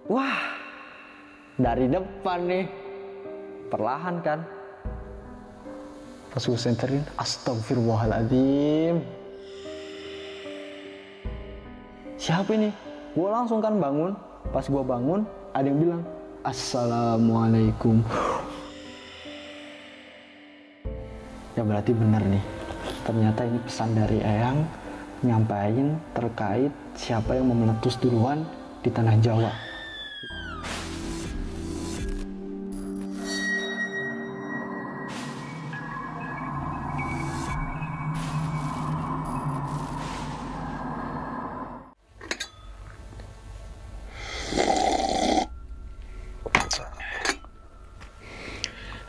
Wah, dari depan nih, perlahan kan. Pas gue senterin, astagfirullahaladzim. Siapa ini? Gue langsung kan bangun. Pas gue bangun, ada yang bilang, Assalamualaikum. Ya berarti bener nih. Ternyata ini pesan dari Eyang nyampain terkait siapa yang mau meletus duluan di tanah Jawa.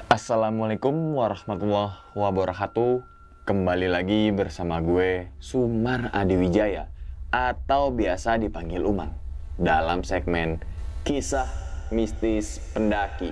Assalamualaikum warahmatullahi wabarakatuh. Kembali lagi bersama gue Sumar Adiwijaya atau biasa dipanggil Umang dalam segmen Kisah Mistis Pendaki.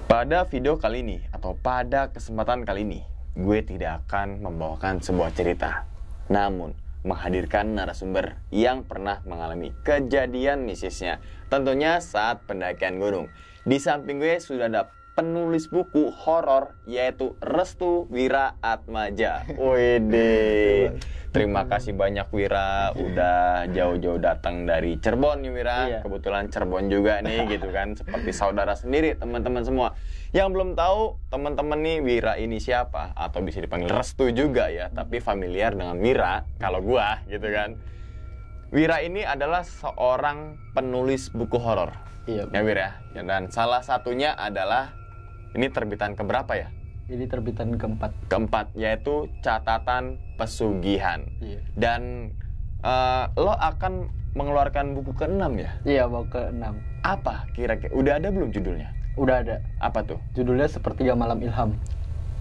Pada video kali ini atau pada kesempatan kali ini, gue tidak akan membawakan sebuah cerita, namun menghadirkan narasumber yang pernah mengalami kejadian mistisnya, tentunya saat pendakian gunung. Di samping gue sudah ada penulis buku horor yaitu Restu Wira Atmaja. Wede. Terima kasih banyak Wira, udah jauh-jauh datang dari Cirebon nih Wira. Iya. Kebetulan Cirebon juga nih gitu kan, seperti saudara sendiri teman-teman semua. Yang belum tahu teman-teman nih Wira ini siapa atau bisa dipanggil Restu juga ya, tapi familiar dengan Wira kalau gua gitu kan. Wira ini adalah seorang penulis buku horor. Iya. Ya Wir ya. Dan salah satunya adalah ini terbitan keberapa ya? Ini terbitan Keempat, yaitu Catatan Pesugihan. Iya. Dan lo akan mengeluarkan buku ke-6 ya? Iya, mau ke-6. Apa kira-kira? Udah ada belum judulnya? Udah ada. Apa tuh? Judulnya Sepertiga Malam Ilham.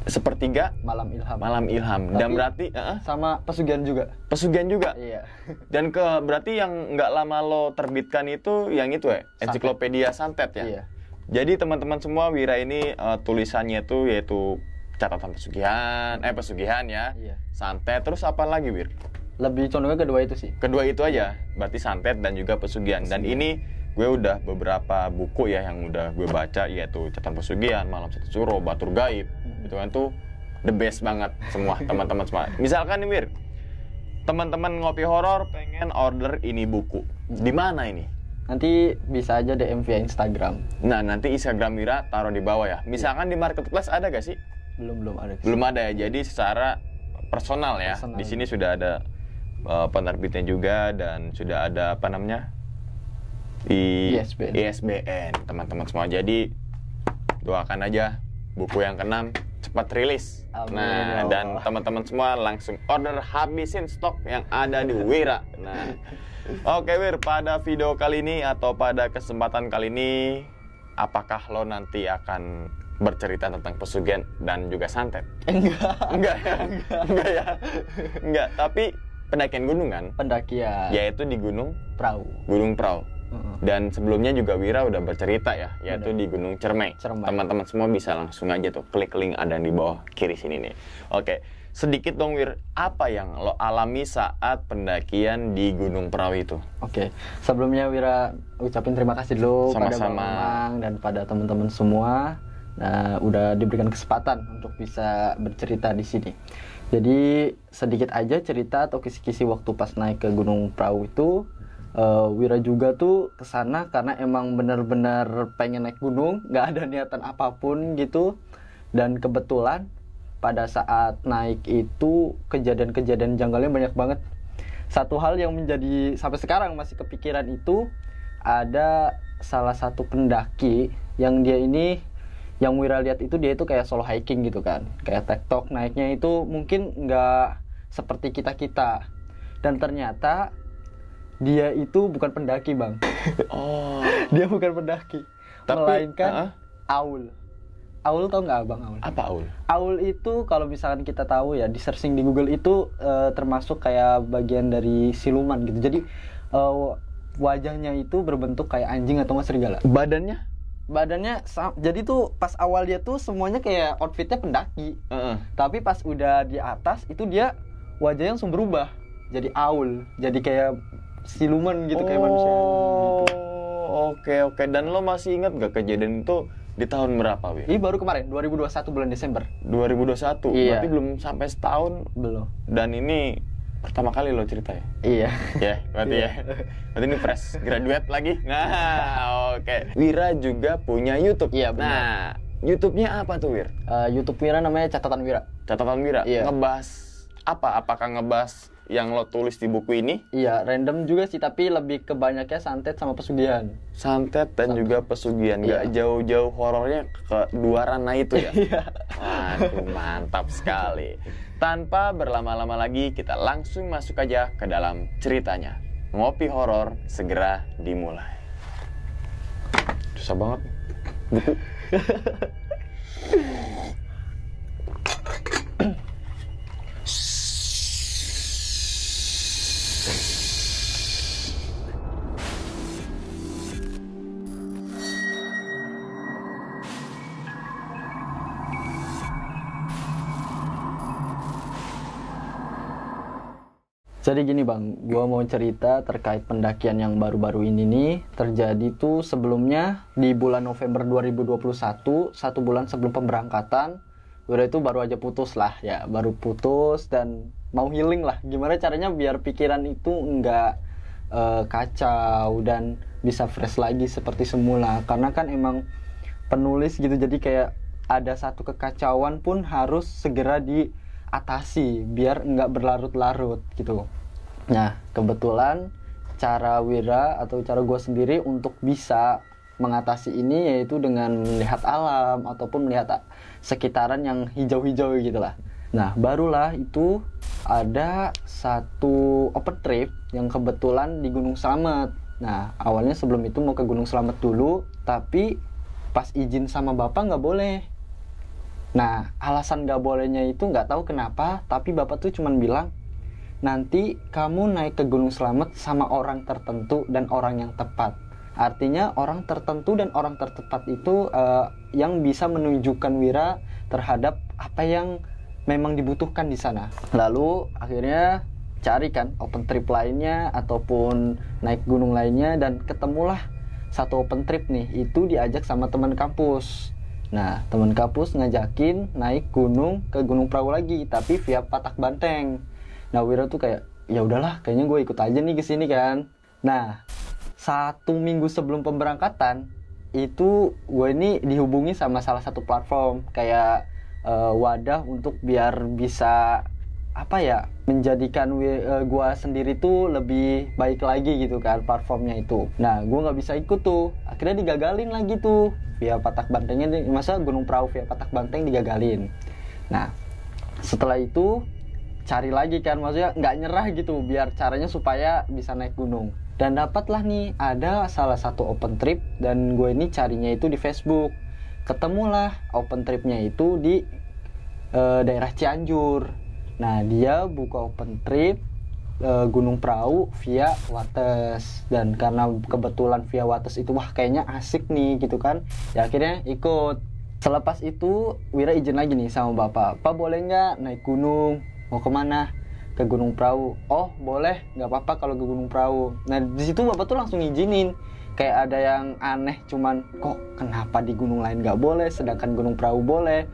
Sepertiga Malam Ilham. Malam Ilham. Dan Tapi berarti sama pesugihan juga. pesugihan juga. Iya. Dan berarti yang nggak lama lo terbitkan itu yang itu ya, Ensiklopedia Santet ya. Iya. Jadi teman-teman semua, Wira ini tulisannya itu yaitu catatan pesugihan ya, Iya. santet, terus apa lagi Wir? Lebih condongnya kedua itu sih. Kedua itu aja, berarti santet dan juga pesugihan. Dan ini gue udah beberapa buku ya yang udah gue baca, yaitu catatan pesugihan, Malam Satu Suro, Batur Gaib, itu kan tuh the best banget semua teman-teman semua. Misalkan nih Wir, teman-teman ngopi horor pengen order ini buku, di mana ini? Nanti bisa aja DM via Instagram. Nah, nanti Instagram Wira taruh di bawah ya. Misalkan di marketplace ada gak sih? Belum ada. Belum ada ya. Jadi secara personal ya. Personal. Di sini sudah ada penerbitnya juga dan sudah ada apa namanya? ISBN teman-teman semua. Jadi doakan aja buku yang ke-6 cepat rilis. Amin, Nah, ya Allah. dan teman-teman semua langsung order, habisin stok yang ada di Wira. Nah, oke Wir, pada video kali ini atau pada kesempatan kali ini, apakah lo nanti akan bercerita tentang pesugihan dan juga santet? Enggak ya? Enggak ya? Enggak, tapi pendakian gunung kan? Pendakian. Yaitu di Gunung Perahu. Prau. Dan sebelumnya juga Wira udah bercerita ya, yaitu di Gunung Cermai. Teman-teman semua bisa langsung aja tuh klik link ada di bawah kiri sini nih. Oke, sedikit dong Wir, apa yang lo alami saat pendakian di Gunung Prau itu? Oke, sebelumnya Wira ucapin terima kasih dulu pada Bang Sama-sama. Umang dan pada teman-teman semua. Nah, udah diberikan kesempatan untuk bisa bercerita di sini. Jadi sedikit aja cerita atau kisi-kisi waktu pas naik ke Gunung Prau itu. Wira juga tuh kesana karena emang benar-benar pengen naik gunung, nggak ada niatan apapun gitu. Dan kebetulan pada saat naik itu kejadian-kejadian janggalnya banyak banget. Satu hal yang menjadi sampai sekarang masih kepikiran itu, ada salah satu pendaki yang dia ini, yang Wira lihat itu dia itu kayak solo hiking gitu kan, kayak tektok naiknya itu mungkin nggak seperti kita. Dan ternyata dia itu bukan pendaki Bang. Oh, Dia bukan pendaki, Tapi, melainkan Aul. Aul tau nggak Bang Aul? apa Aul? Aul itu kalau misalkan kita tahu ya, di searching di Google itu termasuk kayak bagian dari siluman gitu. Jadi wajahnya itu berbentuk kayak anjing atau nggak serigala. Badannya? Jadi tuh pas awal dia tuh semuanya kayak outfitnya pendaki. Tapi pas udah di atas itu dia wajahnya langsung berubah jadi Aul. Jadi kayak siluman gitu kayak manusia gitu. Oke. Dan lo masih ingat gak kejadian itu di tahun berapa, Wir? Ini baru kemarin 2021 bulan Desember. 2021. Iya. Berarti belum sampai setahun. Belum. Dan ini pertama kali lo cerita ya? Iya. Ya, berarti ya. Berarti ini fresh graduate lagi. Nah, oke. Wira juga punya YouTube. Iya, benar. Nah, YouTube-nya apa tuh, Wir? YouTube Wira namanya Catatan Wira. Catatan Wira. Iya. Ngebahas apa? Apakah ngebahas yang lo tulis di buku ini? Iya, random juga sih, tapi lebih kebanyaknya santet sama pesugihan. Santet dan juga pesugihan. Gak jauh-jauh horornya ke dua ranah itu ya? Iya. Waduh, mantap sekali. Tanpa berlama-lama lagi, kita langsung masuk aja ke dalam ceritanya. Ngopi horor segera dimulai. Susah banget buku. Jadi gini bang, gua mau cerita terkait pendakian yang baru-baru ini nih. Terjadi tuh sebelumnya di bulan November 2021, 1 bulan sebelum pemberangkatan. Udah itu baru aja putus lah ya, baru putus dan mau healing lah. Gimana caranya biar pikiran itu nggak kacau dan bisa fresh lagi seperti semula. Karena kan emang penulis gitu, jadi kayak ada satu kekacauan pun harus segera diatasi biar nggak berlarut-larut gitu. Nah, kebetulan cara Wira atau cara gue sendiri untuk bisa mengatasi ini yaitu dengan melihat alam ataupun melihat sekitaran yang hijau-hijau gitu lah. Nah, barulah itu ada satu open trip yang kebetulan di Gunung Slamet. Nah, awalnya sebelum itu mau ke Gunung Slamet dulu, tapi pas izin sama bapak nggak boleh. Nah, alasan nggak bolehnya itu nggak tahu kenapa, tapi bapak tuh cuman bilang, nanti kamu naik ke Gunung Slamet sama orang tertentu dan orang yang tepat. Artinya orang tertentu dan orang tertepat itu yang bisa menunjukkan Wira terhadap apa yang memang dibutuhkan di sana. Lalu akhirnya carikan open trip lainnya ataupun naik gunung lainnya dan ketemulah satu open trip nih, itu diajak sama teman kampus. Nah, teman kampus ngajakin naik gunung ke Gunung Prau lagi, tapi via Patak Banteng. Nah, Wira tuh kayak, ya udahlah, kayaknya gue ikut aja nih ke sini kan. Nah, 1 minggu sebelum pemberangkatan itu gue ini dihubungi sama salah satu platform kayak wadah untuk biar bisa menjadikan gue sendiri tuh lebih baik lagi gitu kan platformnya itu. Nah, gue nggak bisa ikut tuh, akhirnya digagalin lagi tuh via Patak Bantengnya. Masa Gunung Prau via Patak Banteng digagalin. Nah, setelah itu cari lagi kan, maksudnya nggak nyerah gitu biar caranya supaya bisa naik gunung. Dan dapatlah nih ada salah satu open trip dan gue ini carinya itu di Facebook. Ketemulah open tripnya itu di daerah Cianjur. Nah, dia buka open trip Gunung Prau via Wates, dan karena kebetulan via Wates itu wah kayaknya asik nih gitu kan, ya akhirnya ikut. Selepas itu Wira izin lagi nih sama bapak, "Pak, boleh nggak naik gunung? Mau kemana?" "Ke Gunung Prau." "Oh boleh, nggak apa-apa kalau ke Gunung Prau." Nah, di situ bapak tuh langsung izinin. Kayak ada yang aneh, cuman kok kenapa di gunung lain nggak boleh sedangkan Gunung Prau boleh.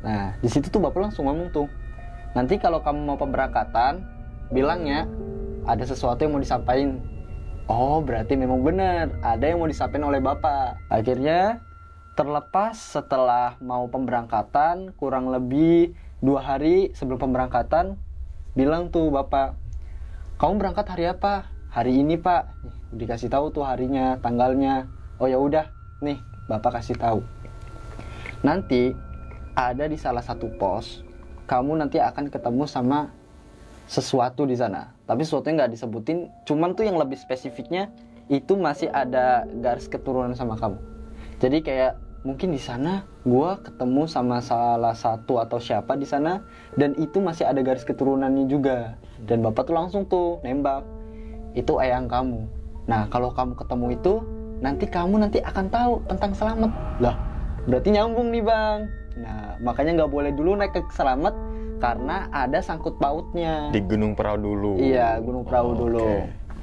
Nah, di situ tuh bapak langsung ngomong tuh, "Nanti kalau kamu mau pemberangkatan, bilangnya ada sesuatu yang mau disampaikan." Oh, berarti memang benar ada yang mau disampaikan oleh bapak. Akhirnya terlepas setelah mau pemberangkatan, kurang lebih 2 hari sebelum pemberangkatan, bilang tuh bapak, "Kamu berangkat hari apa?" "Hari ini, Pak." Dikasih tahu tuh harinya, tanggalnya. "Oh ya udah, nih bapak kasih tahu. Nanti ada di salah satu pos, kamu nanti akan ketemu sama sesuatu di sana." Tapi sesuatunya nggak disebutin, cuman tuh yang lebih spesifiknya itu masih ada garis keturunan sama kamu. Jadi kayak mungkin di sana gua ketemu sama salah satu atau siapa di sana dan itu masih ada garis keturunannya juga. Dan bapak tuh langsung tuh nembak, "Itu eyang kamu. Nah, kalau kamu ketemu itu, nanti kamu akan tahu tentang Slamet." Lah, berarti nyambung nih bang. Nah, makanya nggak boleh dulu naik ke Slamet karena ada sangkut pautnya. Di Gunung Prau dulu. Iya, Gunung Prau dulu.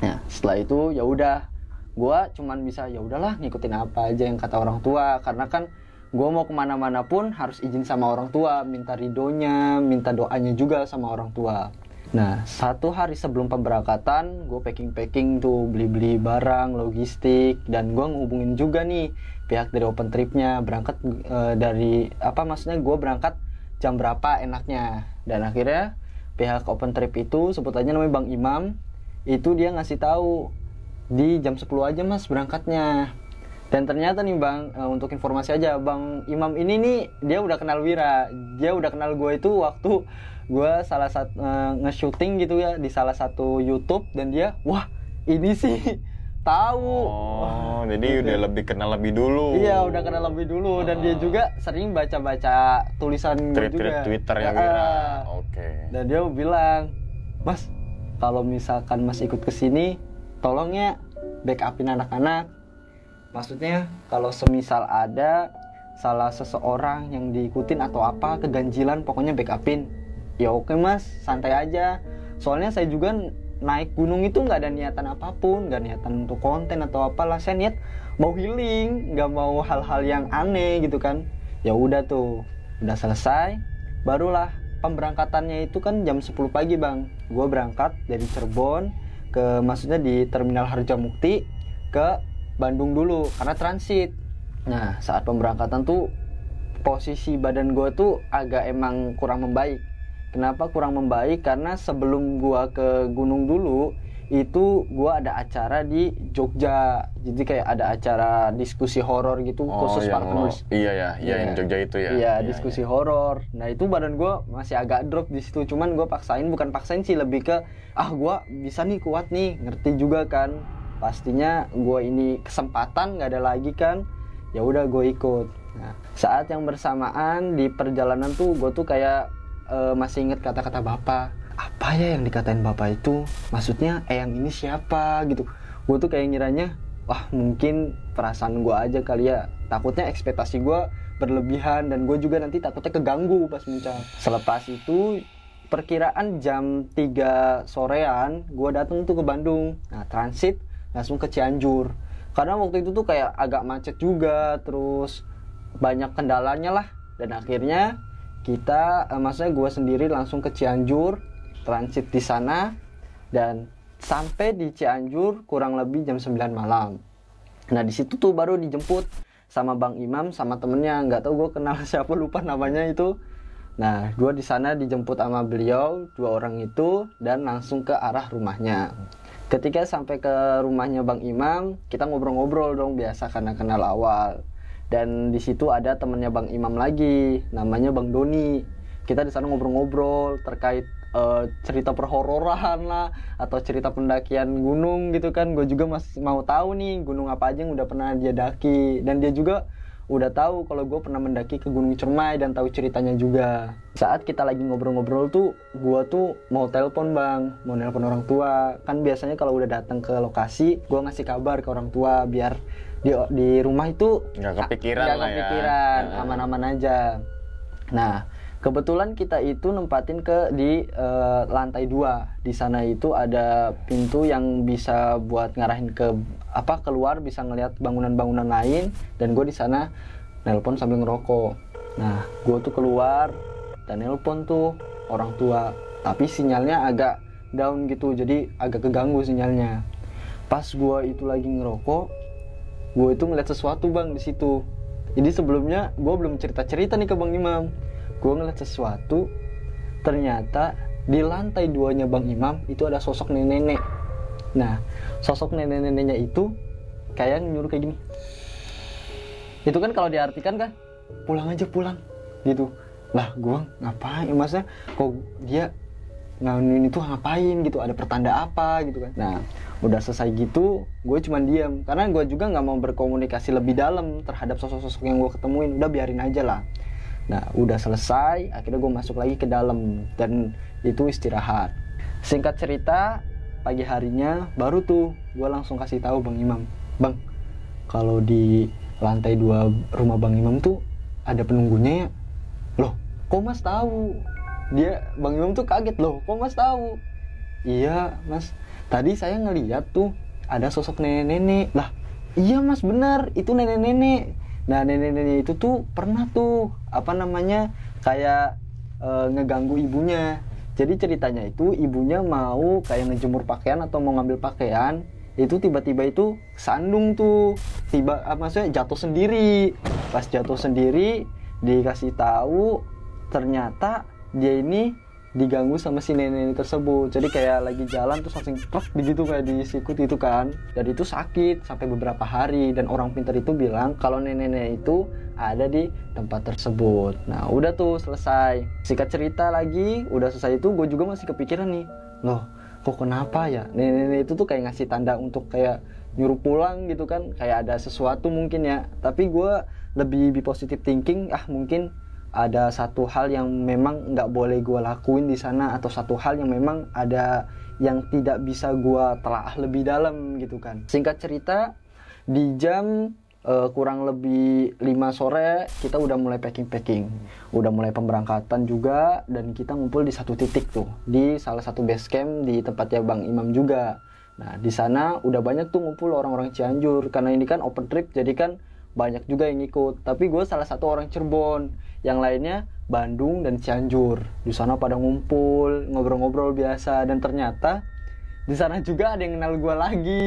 Okay. Nah setelah itu ya udah, gue cuman bisa ya udahlah ngikutin apa aja yang kata orang tua, karena kan gue mau kemana-mana pun harus izin sama orang tua, minta ridonya, minta doanya juga sama orang tua. Nah 1 hari sebelum pemberangkatan gue packing tuh, beli barang, logistik, dan gue ngehubungin juga nih pihak dari open tripnya berangkat maksudnya gue berangkat jam berapa enaknya. Dan akhirnya pihak open trip itu, sebut aja namanya Bang Imam, itu dia ngasih tahu di jam 10 aja mas berangkatnya. Dan ternyata nih Bang, untuk informasi aja, Bang Imam ini nih dia udah kenal Wira. Dia udah kenal gue itu waktu gue salah satu nge-shooting gitu ya di salah satu YouTube, dan dia wah ini sih tahu. Oh, jadi udah lebih kenal lebih dulu. Iya, udah kenal lebih dulu, dan dia juga sering baca-baca tulisan gue juga. Twitternya Wira. Oke. Dan dia bilang, "Mas, kalau misalkan Mas ikut ke sini, tolong ya backupin anak-anak. Maksudnya kalau semisal ada salah seseorang yang diikutin atau apa keganjilan, pokoknya backupin." Ya oke mas, santai aja. Soalnya saya juga naik gunung itu nggak ada niatan apapun, nggak niatan untuk konten atau apalah. Saya niat mau healing, nggak mau hal-hal yang aneh gitu kan. Ya udah tuh, udah selesai, barulah pemberangkatannya itu kan jam 10 pagi bang. Gue berangkat dari Cirebon maksudnya di Terminal Harjamukti ke Bandung dulu karena transit. Nah saat pemberangkatan tuh posisi badan gue tuh agak emang kurang membaik. Kenapa kurang membaik? Karena sebelum gua ke gunung dulu itu gua ada acara di Jogja. Jadi kayak ada acara diskusi horor gitu khusus para penulis. Iya yang Jogja itu ya. Iya, diskusi horor. Nah, itu badan gua masih agak drop di situ. Cuman gua bukan paksain sih, lebih ke gua bisa nih, kuat nih, ngerti juga kan. Pastinya gua ini kesempatan, nggak ada lagi kan. Ya udah gua ikut. Nah, saat yang bersamaan di perjalanan tuh gua tuh kayak masih inget kata-kata bapak. Apa ya yang dikatain bapak itu? Maksudnya yang ini siapa gitu. Gue tuh kayak ngiranya wah mungkin perasaan gue aja kali ya. Takutnya ekspektasi gue berlebihan, dan gue juga nanti takutnya keganggu pas muncak. Selepas itu perkiraan jam 3 sorean gue datang tuh ke Bandung. Nah transit langsung ke Cianjur. Karena waktu itu tuh kayak agak macet juga, terus banyak kendalanya lah. Dan akhirnya maksudnya gue sendiri langsung ke Cianjur, transit di sana, dan sampai di Cianjur kurang lebih jam 9 malam. Nah di situ tuh baru dijemput sama Bang Imam sama temennya, nggak tahu gue kenal siapa, lupa namanya itu. Nah gue di sana dijemput sama beliau, 2 orang itu, dan langsung ke arah rumahnya. Ketika sampai ke rumahnya Bang Imam, kita ngobrol-ngobrol dong biasa karena kenal awal. Dan di situ ada temennya Bang Imam lagi, namanya Bang Doni. Kita di sana ngobrol-ngobrol terkait cerita perhororan lah, atau cerita pendakian gunung gitu kan. Gue juga masih mau tahu nih gunung apa aja yang udah pernah dia daki, dan dia juga udah tahu kalau gue pernah mendaki ke Gunung Cermai dan tahu ceritanya juga. Saat kita lagi ngobrol-ngobrol tuh, gue tuh mau telepon bang, mau nelpon orang tua. Kan biasanya kalau udah datang ke lokasi, gue ngasih kabar ke orang tua biar di rumah itu nggak kepikiran, aman-aman aja. Nah kebetulan kita itu nempatin di lantai 2. Di sana itu ada pintu yang bisa buat ngarahin keluar, bisa ngelihat bangunan-bangunan lain. Dan gue di sana nelpon sambil ngerokok. Nah gue tuh keluar dan nelpon tuh orang tua, tapi sinyalnya agak down gitu, jadi agak keganggu sinyalnya. Pas gue itu lagi ngerokok, gue itu ngeliat sesuatu bang di situ. Jadi sebelumnya gue belum cerita nih ke Bang Imam. Gue ngeliat sesuatu, ternyata di lantai 2-nya Bang Imam itu ada sosok nenek-nenek. Nah sosok nenek-neneknya itu kayak nyuruh kayak gini. Itu kan kalau diartikan kan pulang aja pulang gitu. Lah gue ngapain, maksudnya kok dia nganuin itu ngapain gitu, ada pertanda apa gitu kan. Nah udah selesai gitu, gue cuman diam karena gue juga nggak mau berkomunikasi lebih dalam terhadap sosok-sosok yang gue ketemuin. Udah biarin aja lah. Nah udah selesai, akhirnya gue masuk lagi ke dalam dan itu istirahat. Singkat cerita, pagi harinya baru tuh gue langsung kasih tahu Bang Imam, bang kalau di lantai 2 rumah Bang Imam tuh ada penunggunya ya. Loh kok mas tahu? Bang Imam tuh kaget, loh kok mas tahu? Iya mas, tadi saya ngeliat tuh ada sosok nenek-nenek. Lah iya mas, benar itu nenek-nenek. Nah nenek-nenek itu tuh pernah tuh kayak ngeganggu ibunya. Jadi ceritanya itu ibunya mau kayak ngejemur pakaian atau mau ngambil pakaian, itu tiba-tiba itu sandung tuh, maksudnya jatuh sendiri. Pas jatuh sendiri dikasih tahu ternyata dia ini diganggu sama si nenek tersebut. Jadi kayak lagi jalan terus langsung plek begitu, kayak disikut itu kan. Dan itu sakit sampai beberapa hari. Dan orang pintar itu bilang kalau nenek itu ada di tempat tersebut. Nah udah tuh selesai. Singkat cerita lagi, udah selesai itu gue juga masih kepikiran nih, loh kok kenapa ya nenek itu tuh kayak ngasih tanda untuk kayak nyuruh pulang gitu kan, kayak ada sesuatu mungkin ya. Tapi gue lebih positive thinking, mungkin ada satu hal yang memang nggak boleh gue lakuin di sana, atau satu hal yang memang ada yang tidak bisa gue telaah lebih dalam gitu kan. Singkat cerita, di jam kurang lebih 5 sore kita udah mulai packing, udah mulai pemberangkatan juga, dan kita ngumpul di satu titik tuh, di salah satu base camp di tempatnya Bang Imam juga. Nah di sana udah banyak tuh ngumpul orang-orang Cianjur, karena ini kan open trip, jadi kan banyak juga yang ikut. Tapi gue salah satu orang Cirebon, yang lainnya Bandung dan Cianjur. Di sana pada ngumpul, ngobrol-ngobrol biasa, dan ternyata di sana juga ada yang kenal gue lagi.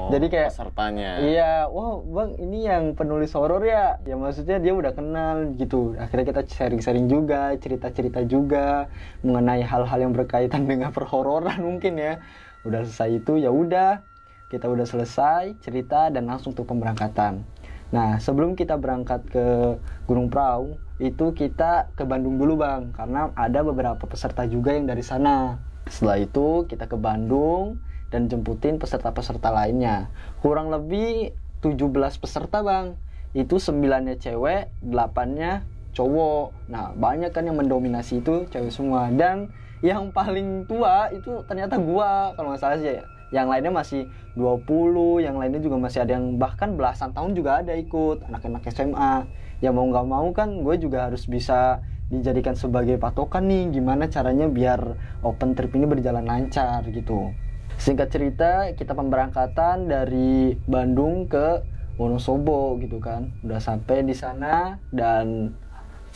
Jadi kayak pesertanya. Iya, wah bang ini yang penulis horor ya. Ya maksudnya dia udah kenal gitu. Akhirnya kita sharing-sharing juga, cerita-cerita juga mengenai hal-hal yang berkaitan dengan perhororan mungkin ya. Udah selesai itu ya udah, kita udah selesai cerita dan langsung tuh pemberangkatan. Nah sebelum kita berangkat ke Gunung Prau itu kita ke Bandung dulu bang, karena ada beberapa peserta juga yang dari sana. Setelah itu kita ke Bandung dan jemputin peserta-peserta lainnya. Kurang lebih 17 peserta bang. Itu 9-nya cewek, 8-nya cowok. Nah banyak kan yang mendominasi itu cewek semua. Dan yang paling tua itu ternyata gua kalau nggak salah sih ya. Yang lainnya masih 20, yang lainnya juga masih ada yang bahkan belasan tahun juga ada ikut, anak-anak SMA. Ya mau nggak mau kan gue juga harus bisa dijadikan sebagai patokan nih, gimana caranya biar open trip ini berjalan lancar gitu. Singkat cerita, kita pemberangkatan dari Bandung ke Wonosobo gitu kan. Udah sampai di sana dan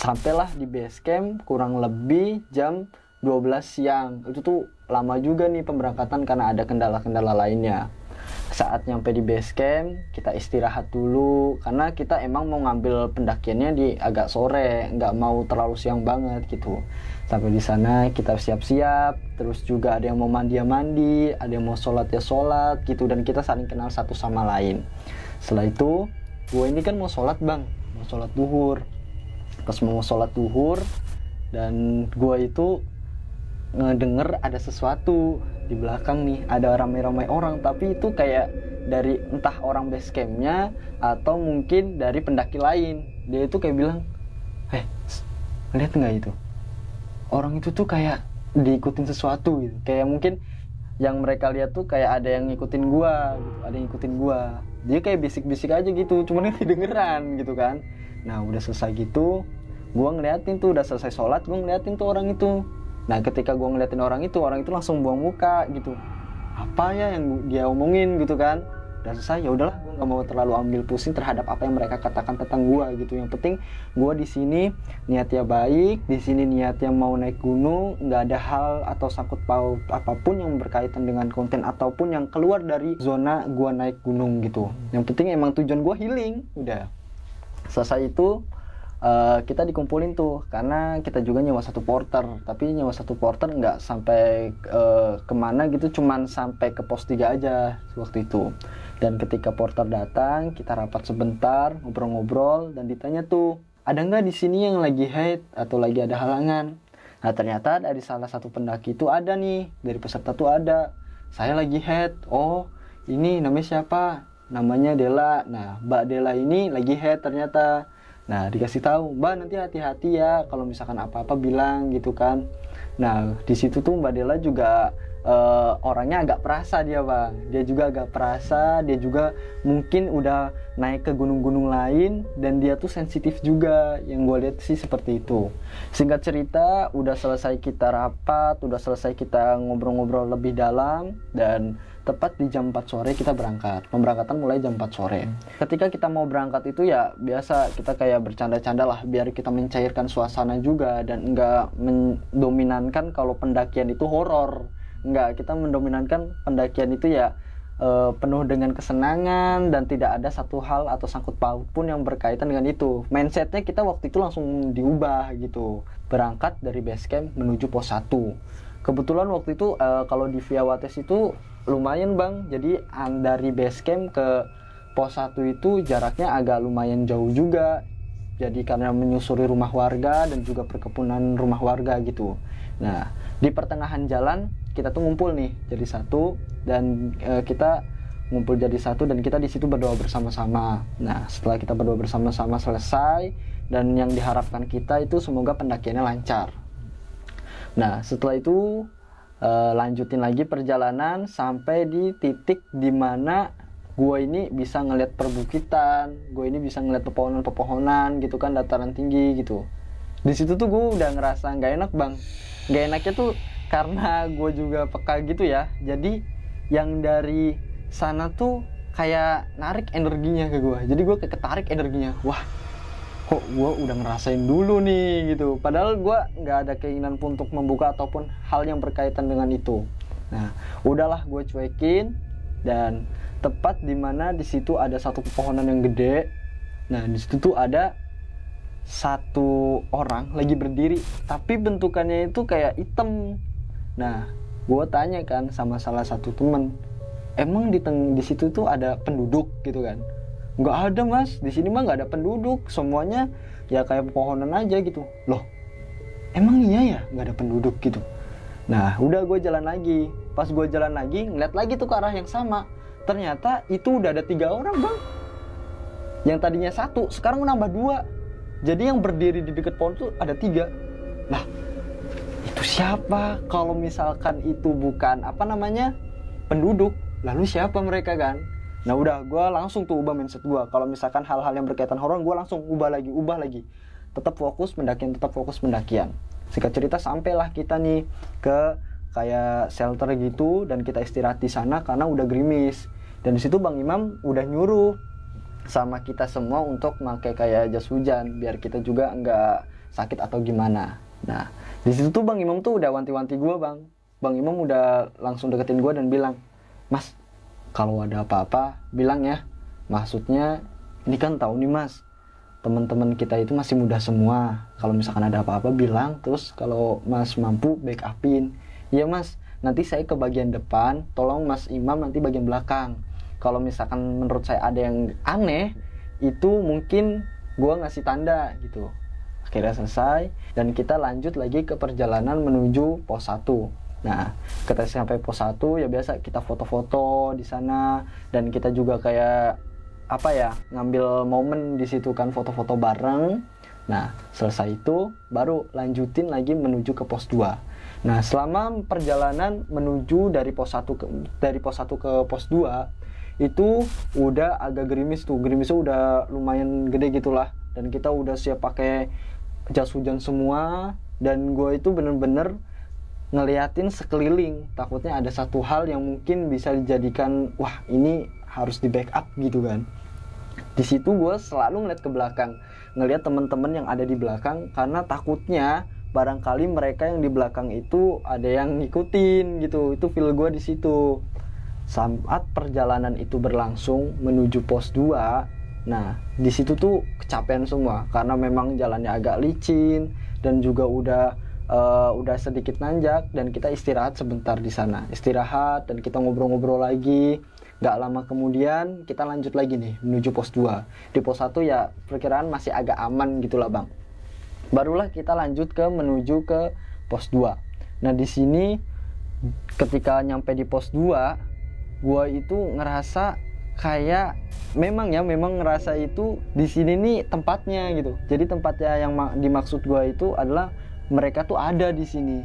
sampailah di base camp kurang lebih jam 12 siang. Itu tuh lama juga nih pemberangkatan karena ada kendala-kendala lainnya. Saat nyampe di base camp, kita istirahat dulu karena kita emang mau ngambil pendakiannya di agak sore, nggak mau terlalu siang banget gitu. Sampai di sana kita siap-siap, terus juga ada yang mau mandi, ada yang mau sholat ya sholat gitu, dan kita saling kenal satu sama lain. Setelah itu, gue ini kan mau sholat bang, mau sholat duhur. Pas mau sholat duhur, dan gue itu ngedenger ada sesuatu di belakang nih, ada ramai-ramai orang, tapi itu kayak dari entah orang base campnya atau mungkin dari pendaki lain. Dia itu kayak bilang, lihat nggak itu orang itu tuh kayak diikutin sesuatu gitu, kayak mungkin yang mereka lihat tuh kayak ada yang ngikutin gua gitu, ada yang ngikutin gua. Dia kayak bisik-bisik aja gitu, cuman kedengeran gitu kan. Nah udah selesai gitu, gua ngeliatin tuh, udah selesai sholat, gua ngeliatin tuh orang itu. Nah ketika gue ngeliatin orang itu langsung buang muka gitu. Apa ya yang dia omongin gitu kan. Dan selesai, ya udahlah, gue nggak mau terlalu ambil pusing terhadap apa yang mereka katakan tentang gue gitu. Yang penting gue di sini niatnya baik, di sini niatnya mau naik gunung, nggak ada hal atau sangkut paut apapun yang berkaitan dengan konten ataupun yang keluar dari zona gue naik gunung gitu. Yang penting emang tujuan gue healing. Udah selesai itu. Kita dikumpulin tuh karena kita juga nyewa satu porter, tapi nyewa satu porter nggak sampai kemana gitu, cuman sampai ke pos 3 aja waktu itu. Dan ketika porter datang, kita rapat sebentar, ngobrol-ngobrol, dan ditanya tuh, ada nggak di sini yang lagi haid atau lagi ada halangan? Nah ternyata dari salah satu pendaki itu ada nih, dari peserta tuh ada, saya lagi haid. Oh ini namanya siapa? Namanya Dela. Nah Mbak Dela ini lagi haid ternyata. Nah dikasih tahu, Mbak nanti hati-hati ya kalau misalkan apa-apa bilang gitu kan. Nah di situ tuh Mbak Dela juga orangnya agak perasa dia bang, dia juga agak perasa, dia juga mungkin udah naik ke gunung-gunung lain dan dia tuh sensitif juga, yang gue lihat sih seperti itu. Singkat cerita, udah selesai kita rapat, udah selesai kita ngobrol-ngobrol lebih dalam, dan tepat di jam 4 sore kita berangkat. Pemberangkatan mulai jam 4 sore. Ketika kita mau berangkat itu ya biasa kita kayak bercanda-canda lah, biar kita mencairkan suasana juga dan enggak mendominankan kalau pendakian itu horor. Enggak, kita mendominankan pendakian itu ya penuh dengan kesenangan dan tidak ada satu hal atau sangkut paut pun yang berkaitan dengan itu. Mindsetnya kita waktu itu langsung diubah gitu. Berangkat dari base camp menuju pos 1. Kebetulan waktu itu kalau di Via Wates itu lumayan bang, jadi dari base camp ke pos 1 itu jaraknya agak lumayan jauh juga. Jadi karena menyusuri rumah warga dan juga perkebunan rumah warga gitu. Nah, di pertengahan jalan kita tuh ngumpul nih jadi satu, dan kita ngumpul jadi satu dan kita di situ berdoa bersama-sama. Nah, setelah kita berdoa bersama-sama selesai, dan yang diharapkan kita itu semoga pendakiannya lancar. Nah, setelah itu lanjutin lagi perjalanan sampai di titik dimana gue ini bisa ngeliat perbukitan, gue ini bisa ngeliat pepohonan-pepohonan gitu kan, dataran tinggi gitu. Di situ tuh gue udah ngerasa nggak enak bang. Nggak enaknya tuh karena gue juga peka gitu ya. Jadi yang dari sana tuh kayak narik energinya ke gue. Jadi gue kayak ketarik energinya. Wah, kok gue udah ngerasain dulu nih gitu. Padahal gue nggak ada keinginan untuk membuka ataupun hal yang berkaitan dengan itu. Nah, udahlah gue cuekin, dan tepat di mana di situ ada satu pepohonan yang gede. Nah, di situ tuh ada satu orang lagi berdiri, tapi bentukannya itu kayak hitam. Nah, gue tanya kan sama salah satu temen, emang di situ tuh ada penduduk gitu kan? Nggak ada mas, di sini mah nggak ada penduduk, semuanya ya kayak pepohonan aja gitu. Loh, emang iya ya nggak ada penduduk gitu? Nah, udah gue jalan lagi. Pas gue jalan lagi, ngeliat lagi tuh ke arah yang sama. Ternyata itu udah ada 3 orang bang. Yang tadinya 1, sekarang nambah 2. Jadi yang berdiri di dekat pohon tuh ada 3. Lah, itu siapa? Kalau misalkan itu bukan penduduk, lalu siapa mereka kan? Nah udah, gue langsung tuh ubah mindset gue. Kalau misalkan hal-hal yang berkaitan horor, gue langsung ubah lagi. Tetap fokus pendakian. Singkat cerita, sampailah kita nih ke kayak shelter gitu, dan kita istirahat di sana karena udah gerimis. Dan di situ Bang Imam udah nyuruh sama kita semua untuk pakai kayak jas hujan biar kita juga nggak sakit atau gimana. Nah, di situ tuh Bang Imam tuh udah wanti-wanti gue bang. Bang Imam udah langsung deketin gue dan bilang, Mas, kalau ada apa-apa bilang ya. Maksudnya ini kan tahu nih mas, teman-teman kita itu masih muda semua. Kalau misalkan ada apa-apa bilang, terus kalau mas mampu backupin. Iya mas, nanti saya ke bagian depan, tolong mas Imam nanti bagian belakang. Kalau misalkan menurut saya ada yang aneh, itu mungkin gue ngasih tanda gitu. Akhirnya selesai, dan kita lanjut lagi ke perjalanan menuju pos 1. Nah, ketika sampai pos 1 ya biasa kita foto-foto di sana, dan kita juga kayak ngambil momen di situ kan, foto-foto bareng. Nah, selesai itu baru lanjutin lagi menuju ke pos 2. Nah, selama perjalanan menuju dari pos 1 ke pos 2 itu udah agak gerimis tuh. Gerimisnya udah lumayan gede gitulah, dan kita udah siap pakai jas hujan semua, dan gue itu bener-bener ngeliatin sekeliling, takutnya ada satu hal yang mungkin bisa dijadikan wah ini harus di backup gitu kan. Di situ gue selalu ngeliat ke belakang, ngeliat teman-teman yang ada di belakang, karena takutnya barangkali mereka yang di belakang itu ada yang ngikutin gitu. Itu feel gue di situ. Saat perjalanan itu berlangsung menuju pos 2, nah di situ tuh kecapean semua karena memang jalannya agak licin dan juga udah sedikit nanjak, dan kita istirahat sebentar di sana. Istirahat dan kita ngobrol-ngobrol lagi. Gak lama kemudian kita lanjut lagi nih menuju pos 2. Di pos 1 ya perkiraan masih agak aman gitulah bang. Barulah kita lanjut menuju ke pos 2. Nah di sini ketika nyampe di pos 2, gue itu ngerasa kayak memang ngerasa itu di sini nih tempatnya gitu. Jadi tempatnya yang dimaksud gue itu adalah mereka tuh ada di sini.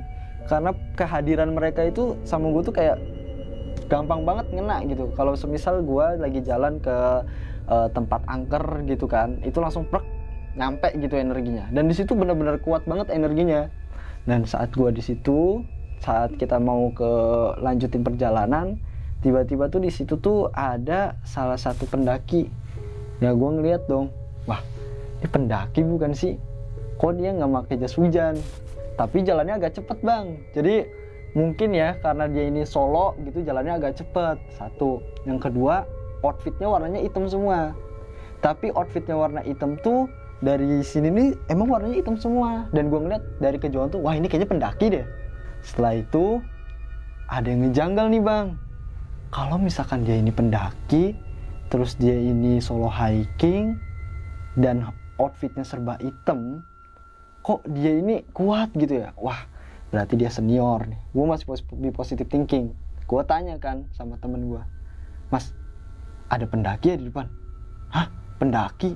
karena kehadiran mereka itu sama gue tuh kayak gampang banget ngena gitu. Kalau semisal gue lagi jalan ke tempat angker gitu kan, itu langsung prek nyampe gitu energinya. Dan di situ benar-benar kuat banget energinya. Dan saat gue di situ, saat kita mau ke lanjutin perjalanan, tiba-tiba tuh di situ tuh ada salah satu pendaki. Ya gue ngeliat dong, wah ini pendaki bukan sih? Kok dia nggak pakai jas hujan? Tapi jalannya agak cepet bang. Jadi mungkin ya karena dia ini solo gitu, jalannya agak cepet. Satu. Yang kedua, outfitnya warnanya hitam semua. Tapi outfitnya warna hitam tuh dari sini nih emang warnanya hitam semua. Dan gue ngeliat dari kejauhan tuh, wah ini kayaknya pendaki deh. Setelah itu ada yang ngejanggal nih bang. Kalau misalkan dia ini pendaki, terus dia ini solo hiking, dan outfitnya serba hitam, kok dia ini kuat gitu ya? Wah berarti dia senior nih. Gue masih positive thinking. Gue tanya kan sama temen gue, mas ada pendaki ya di depan? Hah? Pendaki?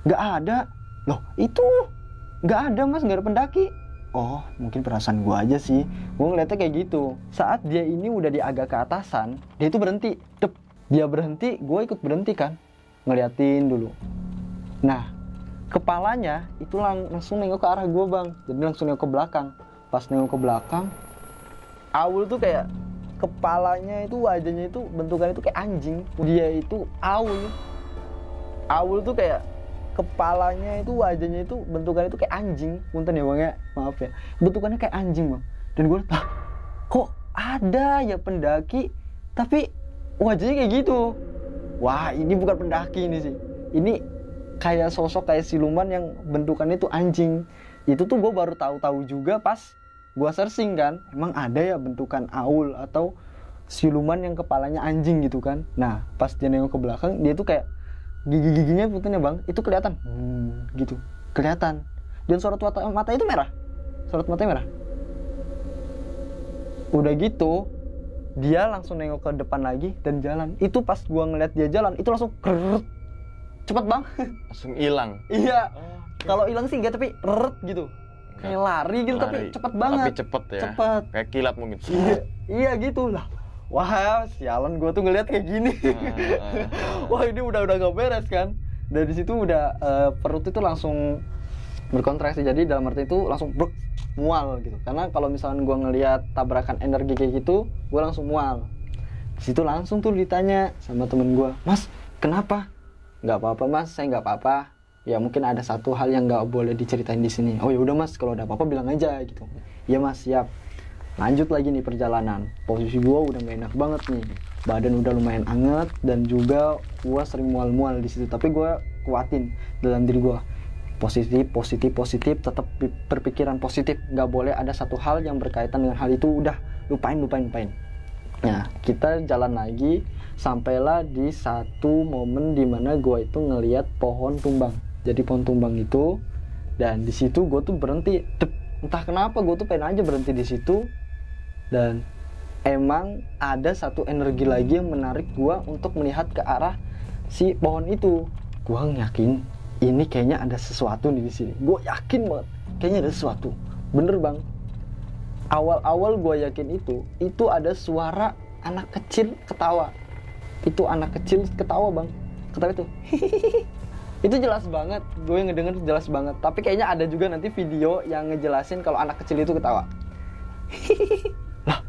Gak ada. Loh itu gak ada mas, gak ada pendaki. Oh mungkin perasaan gue aja sih. Gue ngeliatnya kayak gitu. Saat dia ini udah di agak ke atasan, dia itu berhenti. Dep. Dia berhenti, gue ikut berhenti kan, ngeliatin dulu. Nah kepalanya itu langsung nengok ke arah gue bang. Jadi langsung nengok ke belakang. Pas nengok ke belakang, Aul tuh kayak kepalanya itu, wajahnya itu bentukannya itu kayak anjing. Dia itu Aul tuh kayak kepalanya itu, wajahnya itu bentukannya itu kayak anjing. Punten ya bang ya, maaf ya, bentukannya kayak anjing bang. Dan gue liat, kok ada ya pendaki tapi wajahnya kayak gitu. Wah ini bukan pendaki ini sih, ini kayak sosok kayak siluman yang bentukannya itu anjing. Itu tuh gue baru tahu juga pas gue searching kan, emang ada ya bentukan Aul atau siluman yang kepalanya anjing gitu kan. Nah pas dia nengok ke belakang, dia tuh kayak gigi-giginya putihnya bang, itu kelihatan gitu, kelihatan. Dan sorot mata itu merah, sorot matanya merah. Udah gitu dia langsung nengok ke depan lagi dan jalan. Itu pas gue ngeliat dia jalan, itu langsung krrrt, cepet bang. Langsung hilang. Iya. Kalau hilang sih enggak, tapi rrrt gitu. Kayak lari gitu, tapi cepet banget. Tapi cepet ya. Cepet. Kayak kilat mungkin. Iya gitu lah. Wah, sialan gue tuh ngeliat kayak gini. Wah, ini udah gak beres kan. Dari situ udah perut itu langsung berkontraksi. Jadi dalam arti itu langsung mual gitu. Karena kalau misalnya gue ngeliat tabrakan energi kayak gitu, gue langsung mual. Di situ langsung tuh ditanya sama temen gue, "Mas, kenapa?" "Nggak apa-apa mas, saya nggak apa-apa. Ya mungkin ada satu hal yang nggak boleh diceritain di sini." "Oh ya udah mas, kalau ada apa-apa bilang aja," gitu. "Iya mas, siap." Lanjut lagi nih perjalanan. Posisi gue udah gak enak banget nih. Badan udah lumayan anget dan juga gue sering mual-mual di situ. Tapi gue kuatin dalam diri gue. Positif, tetap berpikiran positif. Gak boleh ada satu hal yang berkaitan dengan hal itu. Udah, lupain. Nah, kita jalan lagi. Sampailah di satu momen dimana gue itu ngelihat pohon tumbang. Jadi pohon tumbang itu, dan di situ gue tuh berhenti. Entah kenapa gue tuh pengen aja berhenti di situ. Dan emang ada satu energi lagi yang menarik gue untuk melihat ke arah si pohon itu. Gue yakin ini kayaknya ada sesuatu nih di sini. Gue yakin banget kayaknya ada sesuatu. Bener bang. Awal-awal gue yakin itu ada suara anak kecil ketawa. Itu anak kecil ketawa bang. Ketawa itu. Itu jelas banget. Gue ngedenger jelas banget. Tapi kayaknya ada juga nanti video yang ngejelasin kalau anak kecil itu ketawa. Lah,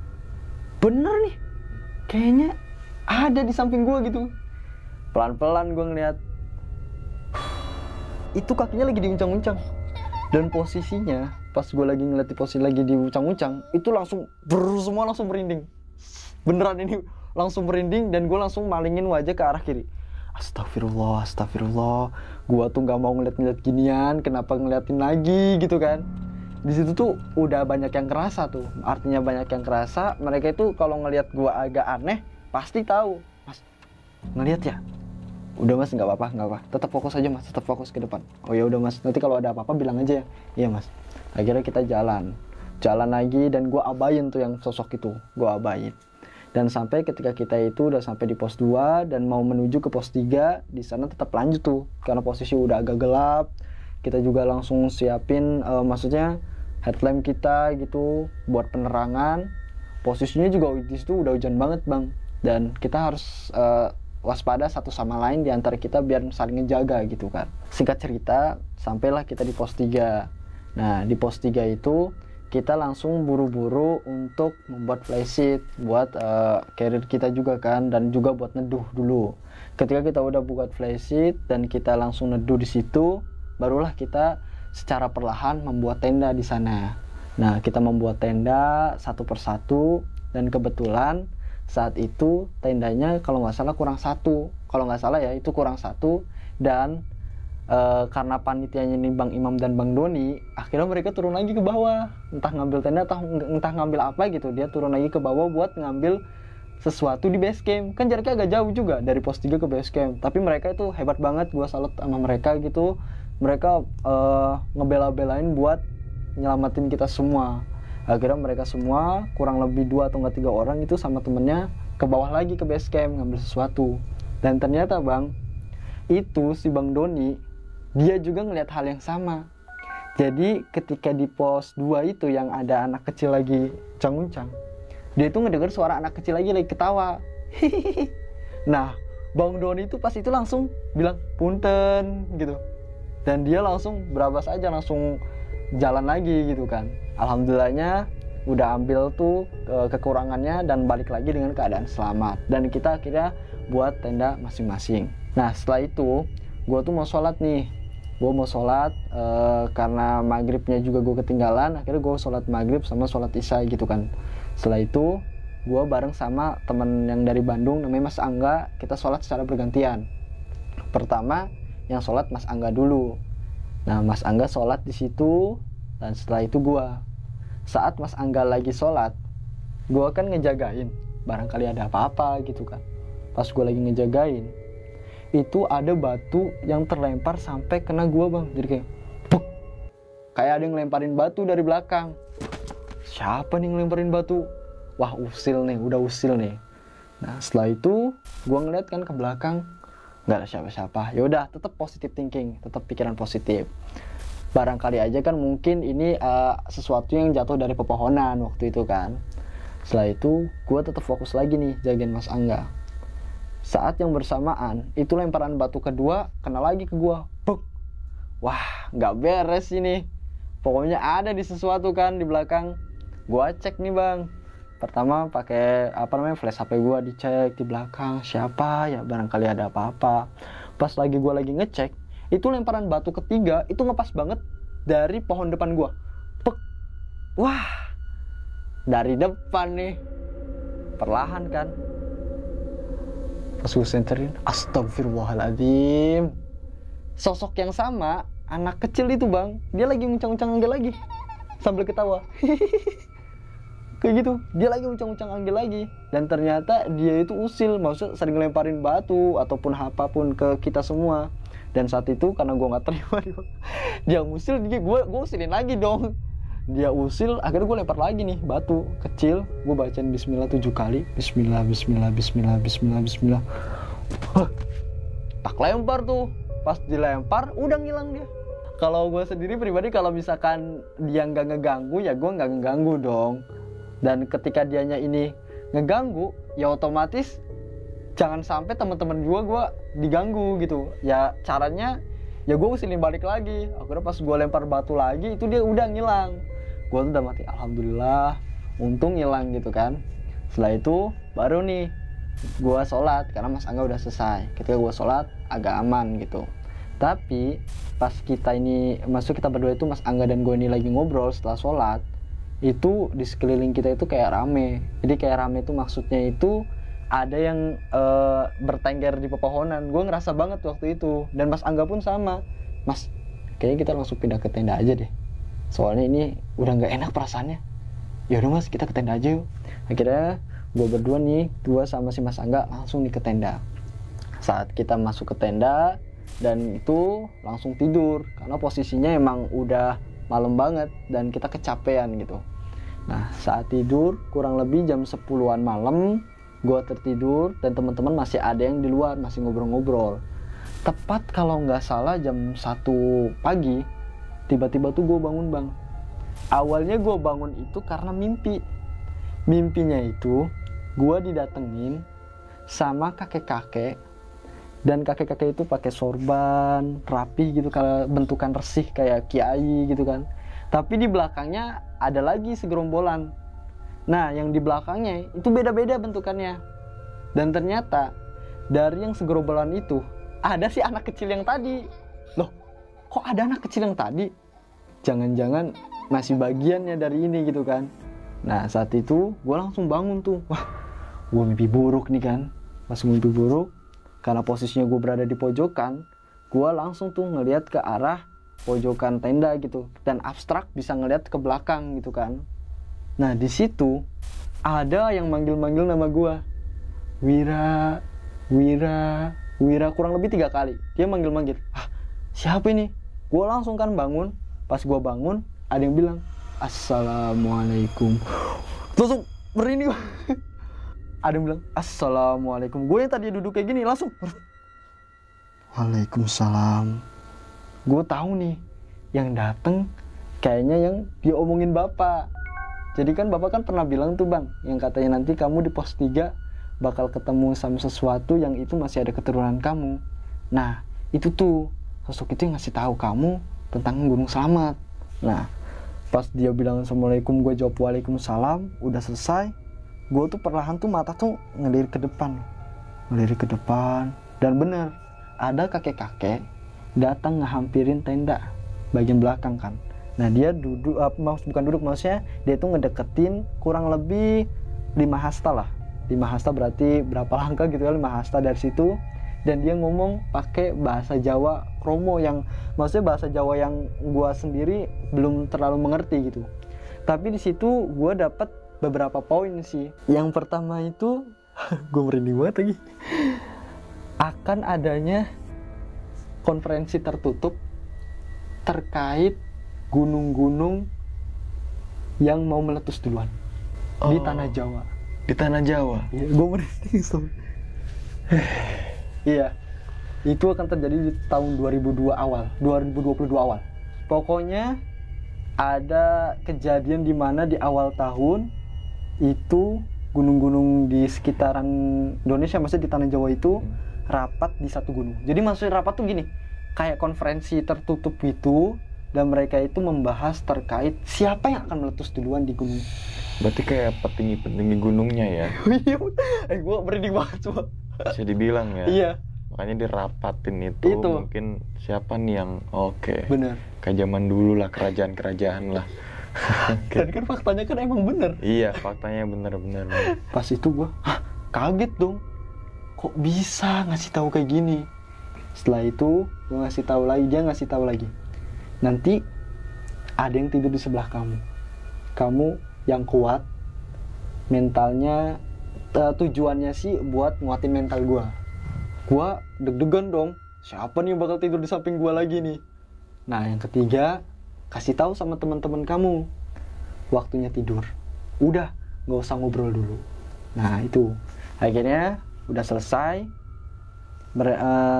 bener nih. Kayaknya ada di samping gue gitu. Pelan-pelan gue ngeliat. Itu kakinya lagi diuncang-uncang. Dan posisinya, pas gue lagi ngeliat di posisi lagi diuncang-uncang, itu langsung semua langsung merinding. Beneran ini langsung merinding, dan gue langsung malingin wajah ke arah kiri. Astagfirullah. Gue tuh gak mau ngeliat ginian, kenapa ngeliatin lagi gitu kan. Di situ tuh udah banyak yang kerasa tuh. Artinya banyak yang kerasa, mereka itu kalau ngeliat gue agak aneh, pasti tahu. "Mas, ngeliat ya?" "Udah mas, nggak apa-apa. Tetap fokus aja mas, tetap fokus ke depan." "Oh ya udah mas, nanti kalau ada apa-apa bilang aja ya." "Iya mas." Akhirnya kita jalan lagi, dan gue abain tuh yang sosok itu, gue abain. Dan sampai ketika kita itu udah sampai di pos 2 dan mau menuju ke pos 3, di sana tetap lanjut tuh karena posisi udah agak gelap. Kita juga langsung siapin, maksudnya headlamp kita gitu buat penerangan. Posisinya juga di situ udah hujan banget bang, dan kita harus waspada satu sama lain di antara kita biar saling ngejaga gitu kan. Singkat cerita, sampailah kita di pos 3. Nah di pos 3 itu kita langsung buru-buru untuk membuat flysheet buat carrier kita juga kan, dan juga buat neduh dulu. Ketika kita udah buat flysheet dan kita langsung neduh di situ, barulah kita secara perlahan membuat tenda di sana. Nah, kita membuat tenda satu persatu, dan kebetulan saat itu tendanya kalau nggak salah kurang satu. Kalau nggak salah ya itu kurang satu, dan karena panitianya ini Bang Imam dan Bang Doni, akhirnya mereka turun lagi ke bawah. Entah ngambil tenda, entah ngambil apa gitu. Dia turun lagi ke bawah buat ngambil sesuatu di base camp. Kan jaraknya agak jauh juga dari pos 3 ke base camp. Tapi mereka itu hebat banget, gua salut sama mereka gitu. Mereka ngebela-belain buat nyelamatin kita semua. Akhirnya mereka semua kurang lebih 2 atau 3 orang itu sama temennya ke bawah lagi ke base camp ngambil sesuatu. Dan ternyata bang, itu si Bang Doni dia juga ngeliat hal yang sama. Jadi ketika di pos 2 itu yang ada anak kecil lagi uncang-uncang, dia itu ngedenger suara anak kecil lagi ketawa. Nah Bang Doni itu pas itu langsung bilang punten gitu, dan dia langsung berabas aja, langsung jalan lagi gitu kan. Alhamdulillahnya udah ambil tuh kekurangannya dan balik lagi dengan keadaan selamat, dan kita akhirnya buat tenda masing-masing. Nah setelah itu gue tuh mau sholat nih. Gue mau sholat karena maghribnya juga gue ketinggalan. Akhirnya gue sholat maghrib sama sholat isya gitu kan. Setelah itu gue bareng sama temen yang dari Bandung namanya Mas Angga. Kita sholat secara bergantian. Pertama yang sholat Mas Angga dulu. Nah Mas Angga sholat di situ, dan setelah itu gue. Saat Mas Angga lagi sholat, gue kan ngejagain barangkali ada apa-apa gitu kan. Pas gue lagi ngejagain, itu ada batu yang terlempar sampai kena gue bang. Jadi kayak puk, kayak ada yang ngelemparin batu dari belakang. Siapa nih ngelemparin batu? Wah usil nih, udah usil nih. Nah setelah itu gue ngeliat kan ke belakang, nggak ada siapa-siapa. Ya udah, tetap positive thinking, tetap pikiran positif. Barangkali aja kan mungkin ini sesuatu yang jatuh dari pepohonan waktu itu kan. Setelah itu gue tetap fokus lagi nih jagain Mas Angga. Saat yang bersamaan itu lemparan batu kedua kena lagi ke gue. Buk. Wah nggak beres ini. Pokoknya ada di sesuatu kan di belakang. Gue cek nih bang. Pertama pakai flash HP gue, dicek di belakang siapa ya, barangkali ada apa-apa. Pas gue lagi ngecek, itu lemparan batu ketiga itu ngepas banget dari pohon depan gue. Pek. Wah dari depan nih, perlahan kan. Pas gue senterin, astagfirullahaladzim, sosok yang sama, anak kecil itu bang, dia lagi uncang-uncang anggel lagi sambil ketawa. Kayak gitu, dia lagi uncang-uncang anggel lagi. Dan ternyata dia itu usil, maksudnya sering lemparin batu ataupun apapun ke kita semua. Dan saat itu karena gue gak terima, dia usil, gue usilin lagi dong. Dia usil, akhirnya gue lempar lagi nih batu kecil. Gue bacain bismillah 7 kali. Bismillah, bismillah, bismillah, bismillah, bismillah. Tak lempar tuh. Pas dilempar, udah ngilang dia. Kalau gue sendiri pribadi, kalau misalkan dia nggak ngeganggu, ya gue nggak ngeganggu dong. Dan ketika dianya ini ngeganggu, ya otomatis jangan sampai teman-teman gue diganggu gitu. Ya caranya, ya gue usilin balik lagi. Akhirnya pas gue lempar batu lagi, itu dia udah ngilang. Gue tuh udah mati, alhamdulillah, untung ngilang gitu kan. Setelah itu baru nih gue sholat, karena Mas Angga udah selesai. Ketika gue sholat agak aman gitu. Tapi pas kita berdua itu, Mas Angga dan gue ini lagi ngobrol setelah sholat, itu di sekeliling kita itu kayak rame. Jadi kayak rame itu maksudnya itu ada yang bertengger di pepohonan. Gue ngerasa banget waktu itu. Dan Mas Angga pun sama. Mas, kayaknya kita langsung pindah ke tenda aja deh. Soalnya ini udah nggak enak perasaannya. Ya udah Mas, kita ke tenda aja yuk. Akhirnya gue berdua nih, gue sama si Mas Angga langsung nih ke tenda. Saat kita masuk ke tenda, dan itu langsung tidur. Karena posisinya emang udah malam banget dan kita kecapean gitu. Nah saat tidur kurang lebih jam 10-an malam, gue tertidur dan teman-teman masih ada yang di luar, masih ngobrol-ngobrol. Tepat kalau nggak salah jam 1 pagi, tiba-tiba tuh gue bangun bang. Awalnya gue bangun itu karena mimpi. Mimpinya itu gue didatengin sama kakek-kakek, dan kakek-kakek itu pakai sorban rapi gitu, kalau bentukan resih kayak kiai gitu kan. Tapi di belakangnya ada lagi segerombolan. Nah, yang di belakangnya itu beda-beda bentukannya. Dan ternyata dari yang segerombolan itu ada si anak kecil yang tadi. Loh, kok ada anak kecil yang tadi? Jangan-jangan masih bagiannya dari ini gitu kan. Nah, saat itu gue langsung bangun tuh. Wah, gue mimpi buruk nih kan. Pas mimpi buruk, karena posisinya gue berada di pojokan, gue langsung tuh ngelihat ke arah pojokan tenda gitu, dan abstrak bisa ngelihat ke belakang gitu kan. Nah, di situ ada yang manggil-manggil nama gue, Wira, Wira, Wira, kurang lebih 3 kali. Dia manggil-manggil. Ah, siapa ini? Gue langsung kan bangun. Pas gue bangun, ada yang bilang, Assalamualaikum. Langsung merinding. Ada yang bilang, Assalamualaikum. Gue yang tadi duduk kayak gini langsung, Waalaikumsalam. Gue tahu nih, yang dateng kayaknya yang dia omongin bapak. Jadi kan bapak kan pernah bilang tuh bang, yang katanya nanti kamu di pos 3 bakal ketemu sama sesuatu yang itu masih ada keturunan kamu. Nah, itu tuh sosok itu yang ngasih tahu kamu tentang Gunung Slamet. Nah, pas dia bilang Assalamualaikum, gue jawab Waalaikumsalam. Udah selesai, gue tuh perlahan tuh mata tuh ngelirik ke depan. Dan bener, ada kakek-kakek datang ngehampirin tenda bagian belakang kan. Nah, dia duduk, bukan duduk, maksudnya dia tuh ngedeketin kurang lebih 5 hasta lah. 5 hasta berarti berapa langkah gitu ya, 5 hasta dari situ. Dan dia ngomong pakai bahasa Jawa kromo, yang maksudnya bahasa Jawa yang gua sendiri belum terlalu mengerti gitu. Tapi di situ gua dapat beberapa poin sih. Yang pertama itu gue merinding banget lagi. Akan adanya konferensi tertutup terkait gunung-gunung yang mau meletus duluan di tanah Jawa. Di tanah Jawa? Iya, gue merinding so. Iya, itu akan terjadi di tahun 2022 awal. Pokoknya ada kejadian di mana di awal tahun itu gunung-gunung di sekitaran Indonesia, maksudnya di tanah Jawa itu rapat di satu gunung. Jadi maksudnya rapat tuh gini, kayak konferensi tertutup gitu, dan mereka itu membahas terkait siapa yang akan meletus duluan di gunung. Berarti kayak petinggi-petinggi gunungnya ya? Gue merinding banget coba. Bisa dibilang ya? Iya. Makanya dirapatin itu mungkin siapa nih yang oke. Bener. Kayak zaman dulu lah, kerajaan-kerajaan lah. Dan kan faktanya kan emang bener. Iya, faktanya bener-bener. Pas itu gue, kaget dong. Kok bisa ngasih tahu kayak gini? Setelah itu gue ngasih tahu lagi, dia ngasih tahu lagi. Nanti ada yang tidur di sebelah kamu. Kamu yang kuat, mentalnya tujuannya sih buat nguatin mental gue. Gue deg-degan dong. Siapa nih yang bakal tidur di samping gue lagi nih? Nah, yang ketiga, kasih tahu sama teman-teman kamu waktunya tidur. Udah, nggak usah ngobrol dulu. Nah, itu akhirnya udah selesai.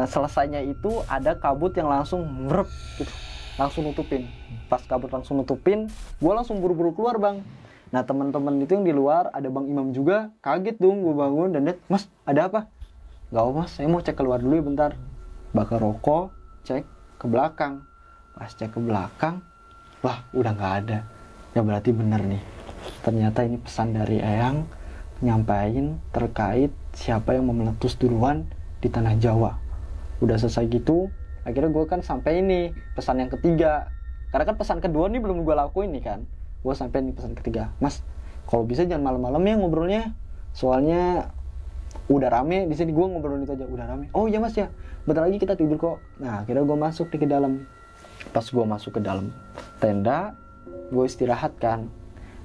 Selesainya itu ada kabut yang langsung merep gitu, langsung nutupin. Pas kabut langsung nutupin, gue langsung buru-buru keluar bang. Nah, teman-teman itu yang di luar, ada Bang Imam juga, kaget dong. Gue bangun dan lihat, Mas, ada apa? Gak apa mas, saya mau cek keluar dulu ya bentar. Bakar rokok, cek ke belakang. Pas cek ke belakang, wah udah gak ada. Ya berarti bener nih, ternyata ini pesan dari Eyang nyampain terkait siapa yang mau meletus duluan di tanah Jawa. Udah selesai gitu, akhirnya gue kan sampai ini pesan yang ketiga. Karena kan pesan kedua nih belum gue lakuin nih kan. Gue sampai nih pesan ketiga, Mas, kalau bisa jangan malam-malam ya ngobrolnya, soalnya udah rame di sini. Gue ngobrol itu aja, udah rame. Oh iya mas ya, bentar lagi kita tidur kok. Nah akhirnya gue masuk ke dalam. Pas gue masuk ke dalam tenda, gue istirahat kan,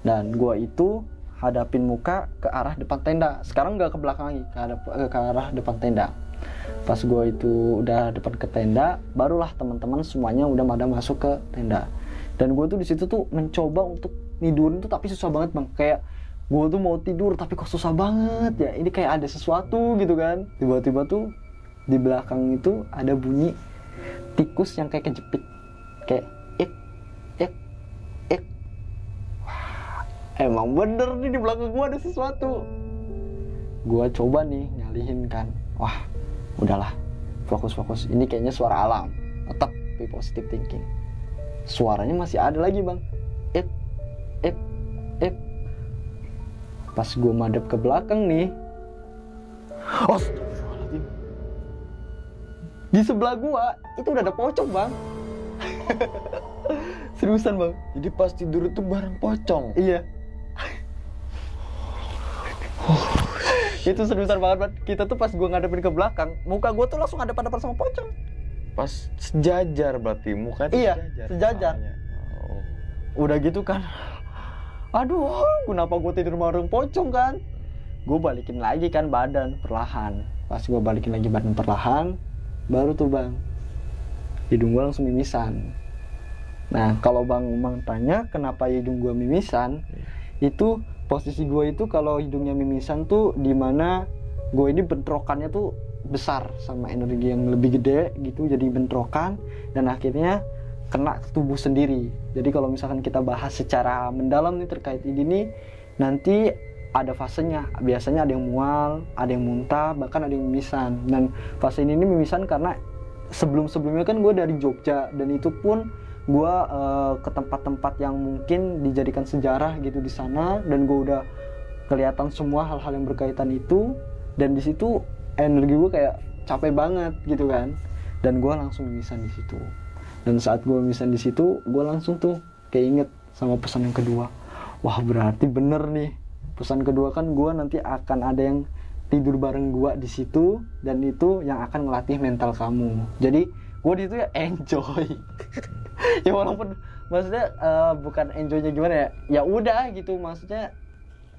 dan gue itu hadapin muka ke arah depan tenda. Sekarang nggak ke belakang lagi, ke arah depan tenda. Pas gue itu udah depan ke tenda, barulah teman-teman semuanya udah pada masuk ke tenda. Dan gue tuh di situ tuh mencoba untuk tidurin tuh, tapi susah banget bang. Kayak gue tuh mau tidur tapi kok susah banget ya. Ini kayak ada sesuatu gitu kan. Tiba-tiba tuh di belakang itu ada bunyi tikus yang kayak kejepit, kayak ik ik ik emang bener nih di belakang gue ada sesuatu. Gue coba nih ngalihin kan, wah udahlah, fokus. Ini kayaknya suara alam. Tetap be positive thinking. Suaranya masih ada lagi bang. Pas gue madep ke belakang nih, astagfirullahaladzim, di sebelah gue itu udah ada pocong bang. Seriusan bang. Jadi pas tidur itu bareng pocong. Iya. Itu seriusan banget. Kita tuh pas gue ngadepin ke belakang, muka gue tuh langsung hadapan sama pocong. Pas sejajar berarti mukanya Iya, sejajar. Oh. Udah gitu kan, aduh, kenapa gue tidur bareng pocong kan? Gue balikin lagi kan badan perlahan. Pas gue balikin lagi badan perlahan, baru tuh bang, hidung gue langsung mimisan. Nah kalau bang Umang tanya kenapa hidung gue mimisan, itu posisi gue itu kalau hidungnya mimisan tuh dimana gue ini bentrokannya tuh besar sama energi yang lebih gede gitu, jadi bentrokan dan akhirnya kena tubuh sendiri. Jadi kalau misalkan kita bahas secara mendalam nih terkait ini nih, nanti ada fasenya. Biasanya ada yang mual, ada yang muntah, bahkan ada yang mimisan. Dan fase ini mimisan karena sebelum-sebelumnya kan gue dari Jogja, dan itu pun gue ke tempat-tempat yang mungkin dijadikan sejarah gitu di sana, dan gue udah kelihatan semua hal-hal yang berkaitan itu, dan di situ energi gue kayak capek banget gitu kan, dan gue langsung mimisan di situ. Dan saat gue mimisan di situ, gue langsung tuh keinget sama pesan yang kedua. Wah berarti bener nih, pesan kedua kan gue nanti akan ada yang tidur bareng gue di situ, dan itu yang akan ngelatih mental kamu. Jadi gue di situ ya enjoy. Ya walaupun maksudnya bukan enjoynya gimana ya, ya udah gitu, maksudnya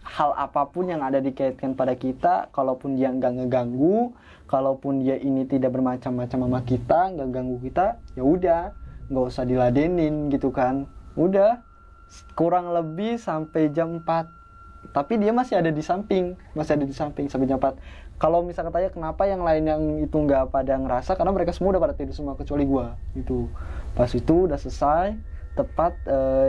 hal apapun yang ada dikaitkan pada kita, kalaupun dia nggak ngeganggu, kalaupun dia ini tidak bermacam-macam sama kita, nggak ganggu kita, ya udah, nggak usah diladenin gitu kan. Udah, kurang lebih sampai jam 4. Tapi dia masih ada di samping sampai jam 4. Kalau misalkan tanya kenapa yang lain yang itu nggak pada ngerasa, karena mereka semua udah pada tidur semua kecuali gua gitu. Pas itu udah selesai, tepat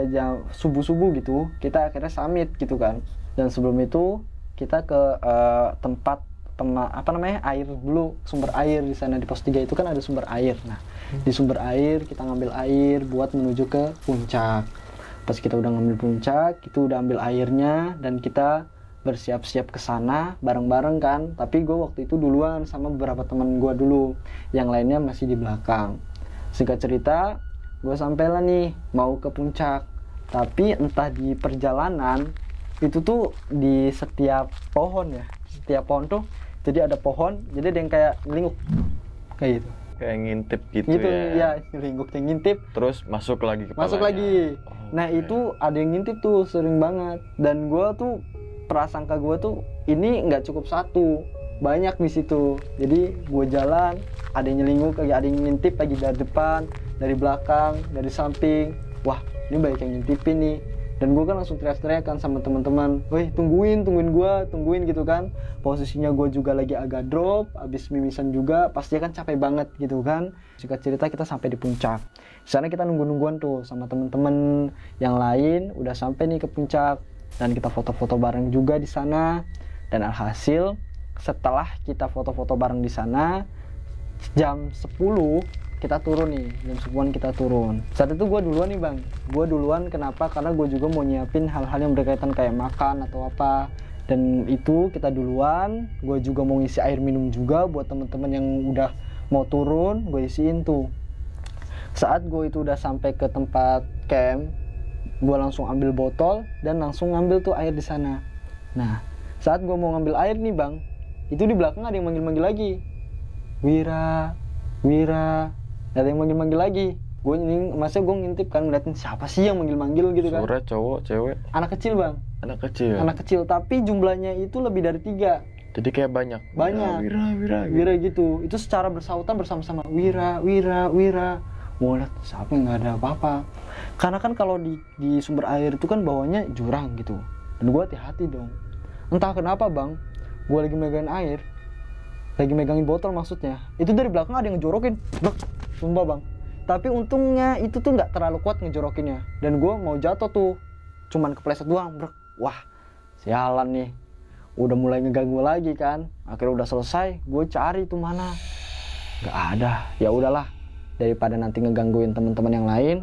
jam subuh gitu, kita akhirnya summit gitu kan. Dan sebelum itu kita ke tempat air dulu, sumber air di sana di pos 3 itu kan ada sumber air. Nah, di sumber air kita ngambil air buat menuju ke puncak. Pas kita udah ngambil puncak, itu udah ambil airnya dan kita bersiap-siap ke sana bareng-bareng kan. Tapi gue waktu itu duluan sama beberapa teman gue dulu, yang lainnya masih di belakang. Singkat cerita, gue sampailah nih mau ke puncak. Tapi entah di perjalanan itu tuh di setiap pohon tuh jadi ada pohon, jadi ada yang kayak ngelinguk kayak gitu, kayak ngintip gitu ya ngelinguk, yang ngintip terus masuk lagi kepalanya. Nah okay. Itu ada yang ngintip tuh sering banget, dan gue tuh prasangka gue tuh ini nggak cukup satu, banyak di situ. Jadi gue jalan, ada yang nyelinguk, ada yang ngintip lagi dari depan, dari belakang, dari samping. Wah ini banyak yang ngintipin nih. Dan gue kan langsung teriak-teriakan sama teman-teman, weh tungguin gitu kan. Posisinya gue juga lagi agak drop, abis mimisan juga, pasti kan capek banget gitu kan. Singkat cerita kita sampai di puncak. Di sana kita nungguan tuh sama teman-teman yang lain, udah sampai nih ke puncak, dan kita foto-foto bareng juga di sana. Dan alhasil setelah kita foto-foto bareng di sana, jam 10 kita turun nih, jam 10-an kita turun. Saat itu gue duluan nih bang, kenapa? Karena gue juga mau nyiapin hal-hal yang berkaitan kayak makan atau apa. Dan itu kita duluan, gue juga mau ngisi air minum juga buat teman-teman yang udah mau turun, gue isiin tuh. Saat gue itu udah sampai ke tempat camp, gue langsung ambil botol dan langsung ngambil tuh air di sana. Nah, saat gue mau ngambil air nih bang, itu di belakang ada yang manggil-manggil lagi, Wira, ada yang manggil-manggil lagi. Gue ngintip kan, ngeliatin siapa sih yang manggil-manggil gitu kan. Suara cowok, cewek? Anak kecil bang. Anak kecil, tapi jumlahnya itu lebih dari 3. Jadi kayak banyak. Wira gitu. Itu secara bersautan bersama-sama, Wira. Mau lihat siapa, nggak ada apa-apa. Karena kan kalau di sumber air itu kan bawahnya jurang gitu. Dan gue hati-hati dong. Entah kenapa bang, gue lagi megangin botol maksudnya, itu dari belakang ada yang ngejorokin, sumpah bang. Tapi untungnya itu tuh nggak terlalu kuat ngejorokinnya, dan gue mau jatuh tuh, cuman kepleset doang, wah sialan nih, udah mulai ngeganggu lagi kan. Akhirnya udah selesai, gue cari tuh mana, nggak ada. Ya udahlah, daripada nanti ngegangguin teman-teman yang lain,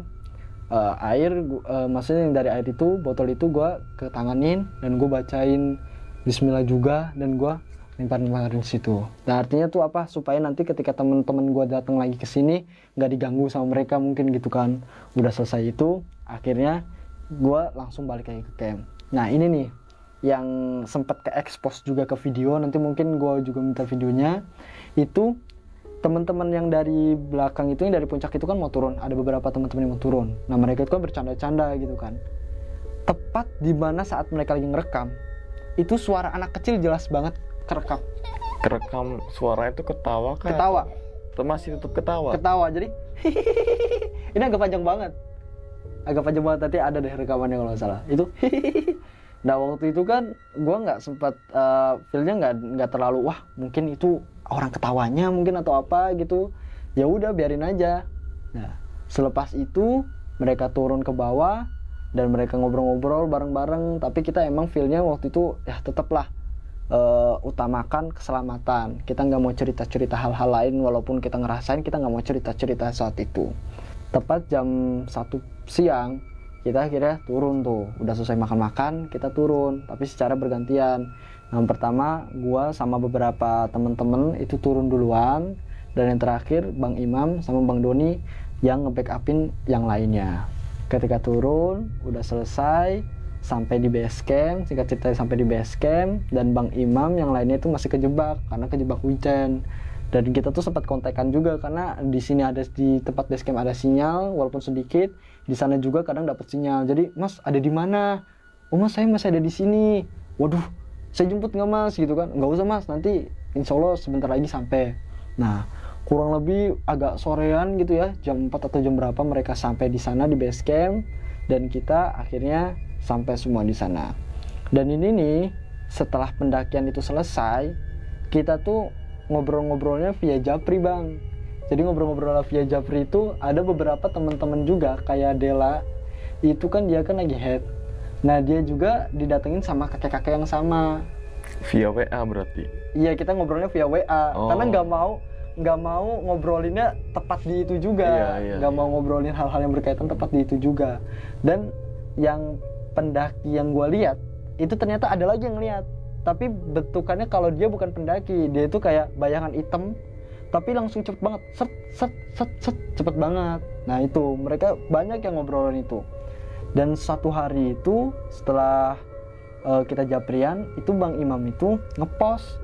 maksudnya yang dari air itu, botol itu gue ketanganin dan gue bacain Bismillah juga, dan gue limpahin situ. Nah artinya tuh apa, supaya nanti ketika teman-teman gue datang lagi ke sini nggak diganggu sama mereka mungkin gitu kan. Udah selesai itu, akhirnya gue langsung balik lagi ke camp. Nah ini nih yang sempat ke expose juga ke video, nanti mungkin gue juga minta videonya. Itu teman-teman yang dari belakang itu, yang dari puncak itu kan mau turun, ada beberapa teman-teman yang mau turun. Nah mereka itu kan bercanda-canda gitu kan. Tepat di mana saat mereka lagi ngerekam, itu suara anak kecil jelas banget kerekam. Suara itu ketawa kan? Ketawa. Masih tetap ketawa. Jadi ini agak panjang banget. Nanti ada deh rekamannya kalau nggak salah. Itu nah waktu itu kan gue nggak sempat feelnya nggak terlalu wah mungkin itu orang ketawanya mungkin atau apa gitu. Ya udah biarin aja. Nah selepas itu mereka turun ke bawah dan mereka ngobrol-ngobrol bareng-bareng. Tapi kita emang feelnya waktu itu ya tetaplah utamakan keselamatan. Kita nggak mau cerita-cerita hal-hal lain, walaupun kita ngerasain, kita nggak mau cerita-cerita saat itu. Tepat jam 1 siang kita akhirnya turun tuh, udah selesai makan-makan kita turun, tapi secara bergantian. Yang pertama gua sama beberapa temen-temen itu turun duluan, dan yang terakhir Bang Imam sama Bang Doni yang nge-backupin yang lainnya. Ketika turun udah selesai, sampai di base camp, singkat cerita sampai di base camp, dan Bang Imam yang lainnya itu masih kejebak karena kejebak hujan. Dan kita tuh sempat kontekan juga karena di sini ada, di tempat base camp ada sinyal walaupun sedikit, di sana juga kadang dapat sinyal. Jadi Mas ada di mana? Oh Mas saya masih ada di sini. Waduh saya jemput nggak Mas gitu kan? Nggak usah Mas, nanti insya Allah sebentar lagi sampai. Nah kurang lebih agak sorean gitu ya, jam 4 atau jam berapa mereka sampai di sana di base camp, dan kita akhirnya sampai semua di sana. Dan ini nih setelah pendakian itu selesai, kita tuh ngobrol-ngobrolnya via Japri Bang. Jadi ngobrol-ngobrol via Japri itu ada beberapa teman-teman juga kayak Dela, itu kan dia kan lagi head. Nah dia juga didatengin sama kakek-kakek yang sama. Via WA berarti? Iya kita ngobrolnya via WA, karena nggak mau ngobrolinnya tepat di itu juga, nggak mau ngobrolin hal-hal yang berkaitan tepat di itu juga. Dan yang pendaki yang gue lihat itu ternyata ada lagi yang lihat, tapi bentukannya kalau dia bukan pendaki, dia itu kayak bayangan hitam tapi langsung cepet banget, set cepet banget. Nah itu mereka banyak yang ngobrolin itu. Dan satu hari itu setelah kita japrian itu, Bang Imam itu ngepost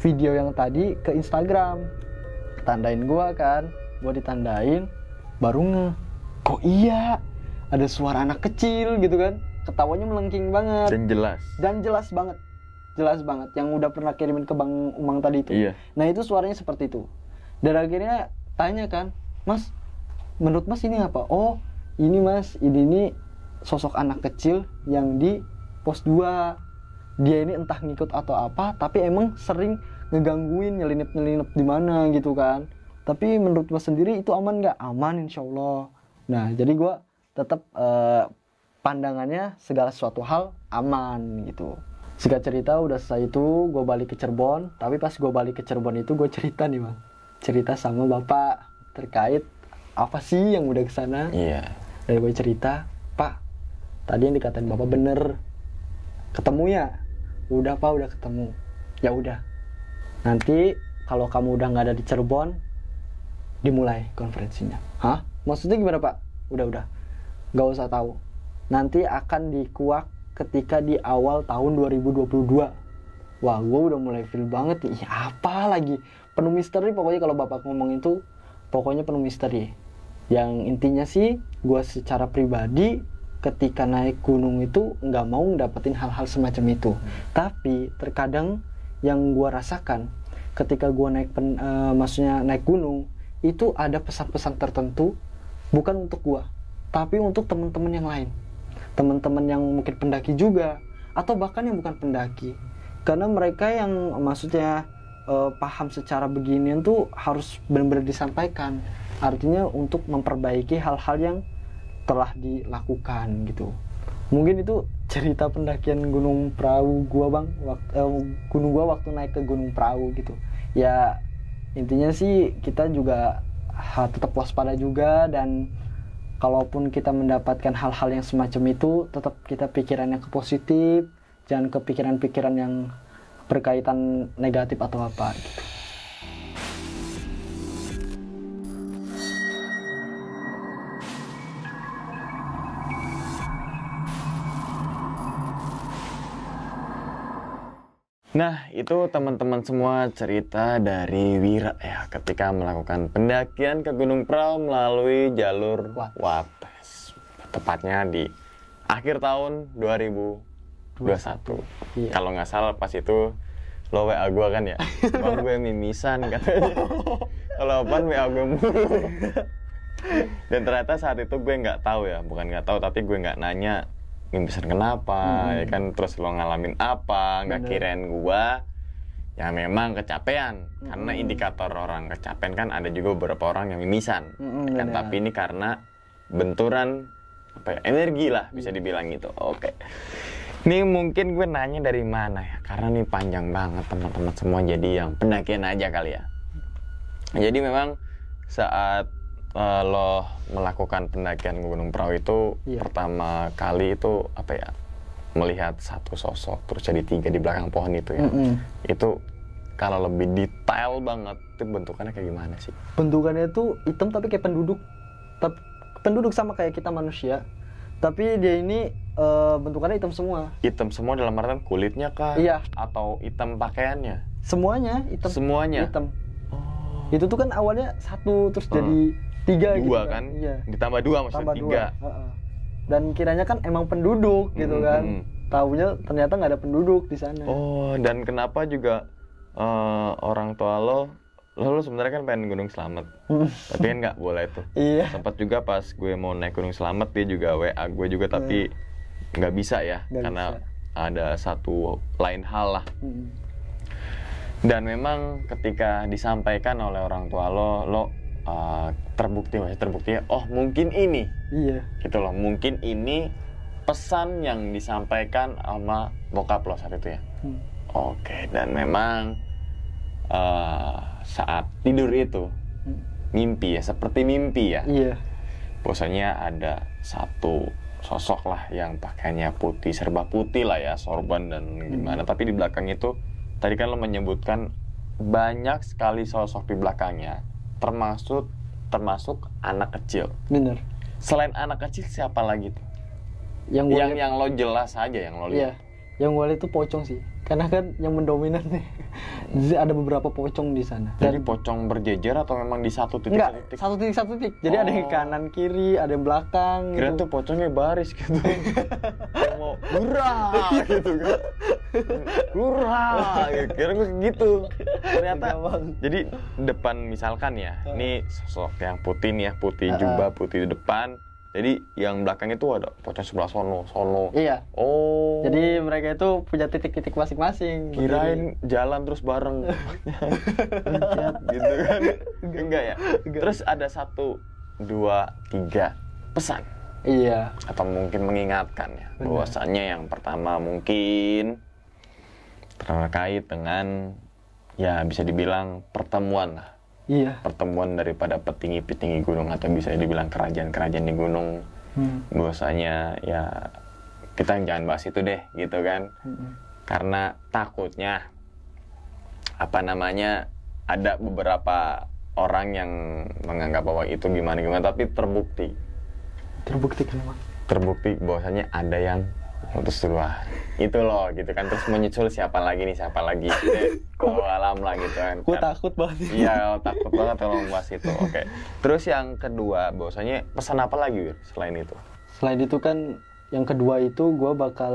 video yang tadi ke Instagram, tandain gue kan, gue ditandain, baru kok iya ada suara anak kecil gitu kan, ketawanya melengking banget dan jelas banget yang udah pernah kirimin ke Bang Umang tadi itu. Iya. Nah itu suaranya seperti itu. Dan akhirnya tanya kan, Mas menurut Mas ini apa? Oh ini Mas, ini sosok anak kecil yang di pos 2. Dia ini entah ngikut atau apa, tapi emang sering ngegangguin, nyelinip di mana gitu kan. Tapi menurut Mas sendiri itu aman nggak? Aman insya Allah. Nah jadi gue tetap pandangannya segala sesuatu hal aman gitu. Singkat cerita udah selesai itu gue balik ke Cirebon. Tapi pas gue balik ke Cirebon itu gue cerita nih Bang, cerita sama bapak terkait apa sih yang udah kesana. Iya. Dan gue cerita, Pak tadi yang dikatain bapak bener, ketemu ya? Udah Pak udah ketemu. Ya udah, nanti kalau kamu udah nggak ada di Cirebon dimulai konferensinya. Hah? Maksudnya gimana Pak? Udah nggak usah tahu, nanti akan dikuak ketika di awal tahun 2022. Wah gue udah mulai feel banget nih, apa lagi, penuh misteri pokoknya kalau bapak ngomong itu, pokoknya penuh misteri. Yang intinya sih gue secara pribadi ketika naik gunung itu nggak mau dapetin hal-hal semacam itu. Tapi terkadang yang gue rasakan ketika gue maksudnya naik gunung itu ada pesan-pesan tertentu, bukan untuk gue tapi untuk teman-teman yang lain, teman-teman yang mungkin pendaki juga atau bahkan yang bukan pendaki, karena mereka yang maksudnya paham secara beginian tuh harus benar-benar disampaikan, artinya untuk memperbaiki hal-hal yang telah dilakukan gitu. Mungkin itu cerita pendakian Gunung Prau gua bang, gunung gua waktu naik ke Gunung Prau gitu. Ya intinya sih kita juga tetap waspada juga, dan kalaupun kita mendapatkan hal-hal yang semacam itu, tetap kita pikirannya ke positif, jangan ke pikiran-pikiran yang berkaitan negatif atau apa gitu. Nah, itu teman-teman semua cerita dari Wira ya ketika melakukan pendakian ke Gunung Prau melalui jalur Wates. Tepatnya di akhir tahun 2021. Iya. Kalau nggak salah pas itu lo WA gue kan ya, bang gue mimisan katanya. Kalau apaan WA gue mulu. Dan ternyata saat itu gue nggak tahu ya, bukan nggak tahu tapi gue nggak nanya mimisan kenapa, ya kan, terus lo ngalamin apa, nggak kirain gua ya memang kecapean. Karena indikator orang kecapean kan ada juga beberapa orang yang mimisan, kan, tapi ini karena benturan apa ya, energi lah bisa dibilang gitu. Oke. Ini mungkin gue nanya dari mana ya, karena ini panjang banget teman-teman semua, jadi yang pendakian aja kali ya. Jadi memang saat lo melakukan pendakian Gunung Prau itu pertama kali itu apa ya, melihat satu sosok terus jadi 3 di belakang pohon itu ya. Itu kalau lebih detail banget itu bentukannya kayak gimana sih? Bentukannya itu hitam tapi kayak penduduk sama kayak kita manusia, tapi dia ini bentukannya hitam semua. Hitam semua dalam artian kulitnya kah? Iya. Atau hitam pakaiannya? Semuanya hitam. Semuanya hitam. Itu tuh kan awalnya 1 terus jadi 3 gitu kan? Iya. Ditambah 2 maksudnya 3. Dan kiranya kan emang penduduk gitu kan. Taunya ternyata nggak ada penduduk di sana. Oh, dan kenapa juga orang tua lo sebenarnya kan pengen Gunung Slamet. Tapi kan nggak boleh tuh. Iya. Sempat juga pas gue mau naik Gunung Slamet dia juga WA gue juga tapi nggak bisa ya, karena ada satu lain hal lah. Dan memang ketika disampaikan oleh orang tua lo terbukti ya, oh mungkin ini, gitu loh, mungkin ini pesan yang disampaikan sama bokap lo saat itu ya. Oke, dan memang saat tidur itu mimpi ya, seperti mimpi ya. Bahwasanya ada satu sosok lah yang pakaiannya putih, serba putih lah ya, sorban dan gimana. Tapi di belakang itu tadi kan lo menyebutkan banyak sekali sosok di belakangnya, termasuk anak kecil. Bener. Selain anak kecil siapa lagi tuh? Yang lo jelas aja yang lo lihat. Yang gue lihat itu pocong sih. Karena kan yang mendominan nih. Ada beberapa pocong di sana. Jadi pocong berjejer atau memang di satu titik? Enggak, satu titik. Jadi ada yang kanan kiri, ada yang belakang. Kira gitu. tuh pocongnya baris gitu. Mau hurrah gitu kan. Hurrah gitu. Kira gue gitu. Ternyata jadi depan misalkan ya, ini sosok yang putih nih ya, putih jubah, putih di depan. Jadi yang belakang itu ada pocong sebelah sono. Iya. Oh. Jadi mereka itu punya titik-titik masing-masing. Kirain jalan terus bareng. Gitu kan. Enggak ya. Terus ada 1, 2, 3 pesan. Iya. Atau mungkin mengingatkan ya. Bahwasanya yang pertama mungkin terkait dengan ya bisa dibilang pertemuan lah. Iya. Pertemuan daripada petinggi-petinggi gunung atau bisa dibilang kerajaan-kerajaan di gunung. Bahwasanya ya kita jangan bahas itu deh gitu kan. Karena takutnya ada beberapa orang yang menganggap bahwa itu gimana tapi terbukti kenapa? Terbukti bahwasanya ada yang putus duluan. Itu loh gitu kan, terus menyusul siapa lagi kalau alam lah gitu kan. Gue takut banget. Iya, takut banget kalau bahas itu. Oke. Terus yang kedua, bahwasanya pesan apa lagi Wir selain itu? Selain itu kan yang kedua itu gue bakal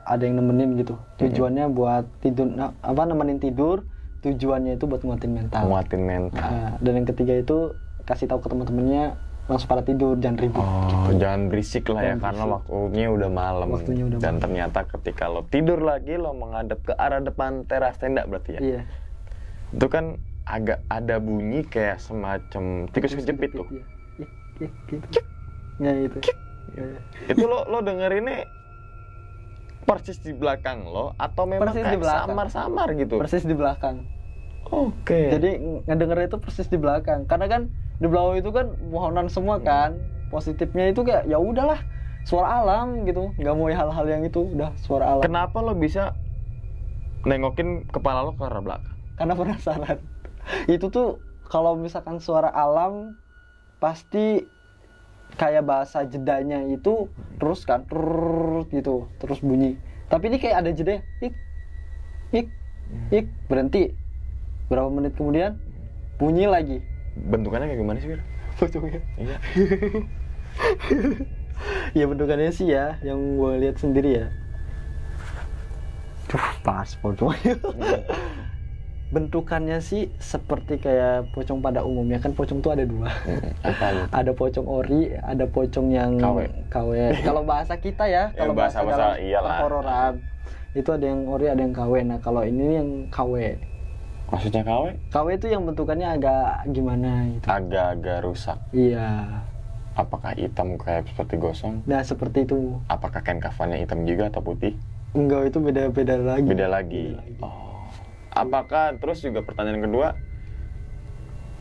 ada yang nemenin gitu. Tujuannya buat tidur, nemenin tidur. Tujuannya itu buat nguatin mental. Nah, dan yang ketiga itu kasih tahu ke teman-temannya langsung pada tidur, jangan ribut. Gitu. Jangan berisik lah ya, karena waktunya udah malam. Dan ternyata ketika lo tidur lagi, lo menghadap ke arah depan teras tenda berarti ya? Iya. Itu kan agak ada bunyi kayak semacam tikus kejepit tuh. Ya itu. Itu lo dengerinnya persis di belakang lo atau memang Persis di kayak belakang. samar-samar gitu? Persis di belakang. Oke. Jadi ngedenger itu persis di belakang. Karena kan di belakang itu kan pohonan semua kan. Positifnya itu kayak ya udahlah, suara alam gitu. Nggak mau hal-hal yang itu, udah suara alam. Kenapa lo bisa nengokin kepala lo ke arah belakang? Karena penasaran. Itu tuh kalau misalkan suara alam pasti kayak bahasa jedanya itu terus kan gitu, terus bunyi. Tapi ini kayak ada jeda, ik berhenti. Berapa menit kemudian bunyi lagi. Bentukannya kayak gimana sih, Wir? Bentukannya. Iya. Ya bentukannya sih ya, yang gue lihat sendiri ya. Pas pocongnya. Bentukannya sih seperti kayak pocong pada umumnya, kan pocong tuh ada dua. Apa gitu? Ada pocong ori, ada pocong yang KW. Kalau bahasa kita ya, kalau bahasa dalam hororan itu ada yang ori, ada yang KW. Nah kalau ini yang KW. Maksudnya KW? KW itu yang bentukannya agak gimana gitu. Agak-agak rusak. Iya. Apakah hitam kayak seperti gosong? Nah seperti itu. Apakah kain kafannya hitam juga atau putih? Enggak, itu beda lagi. Beda lagi. Oh. Apakah, terus juga pertanyaan kedua,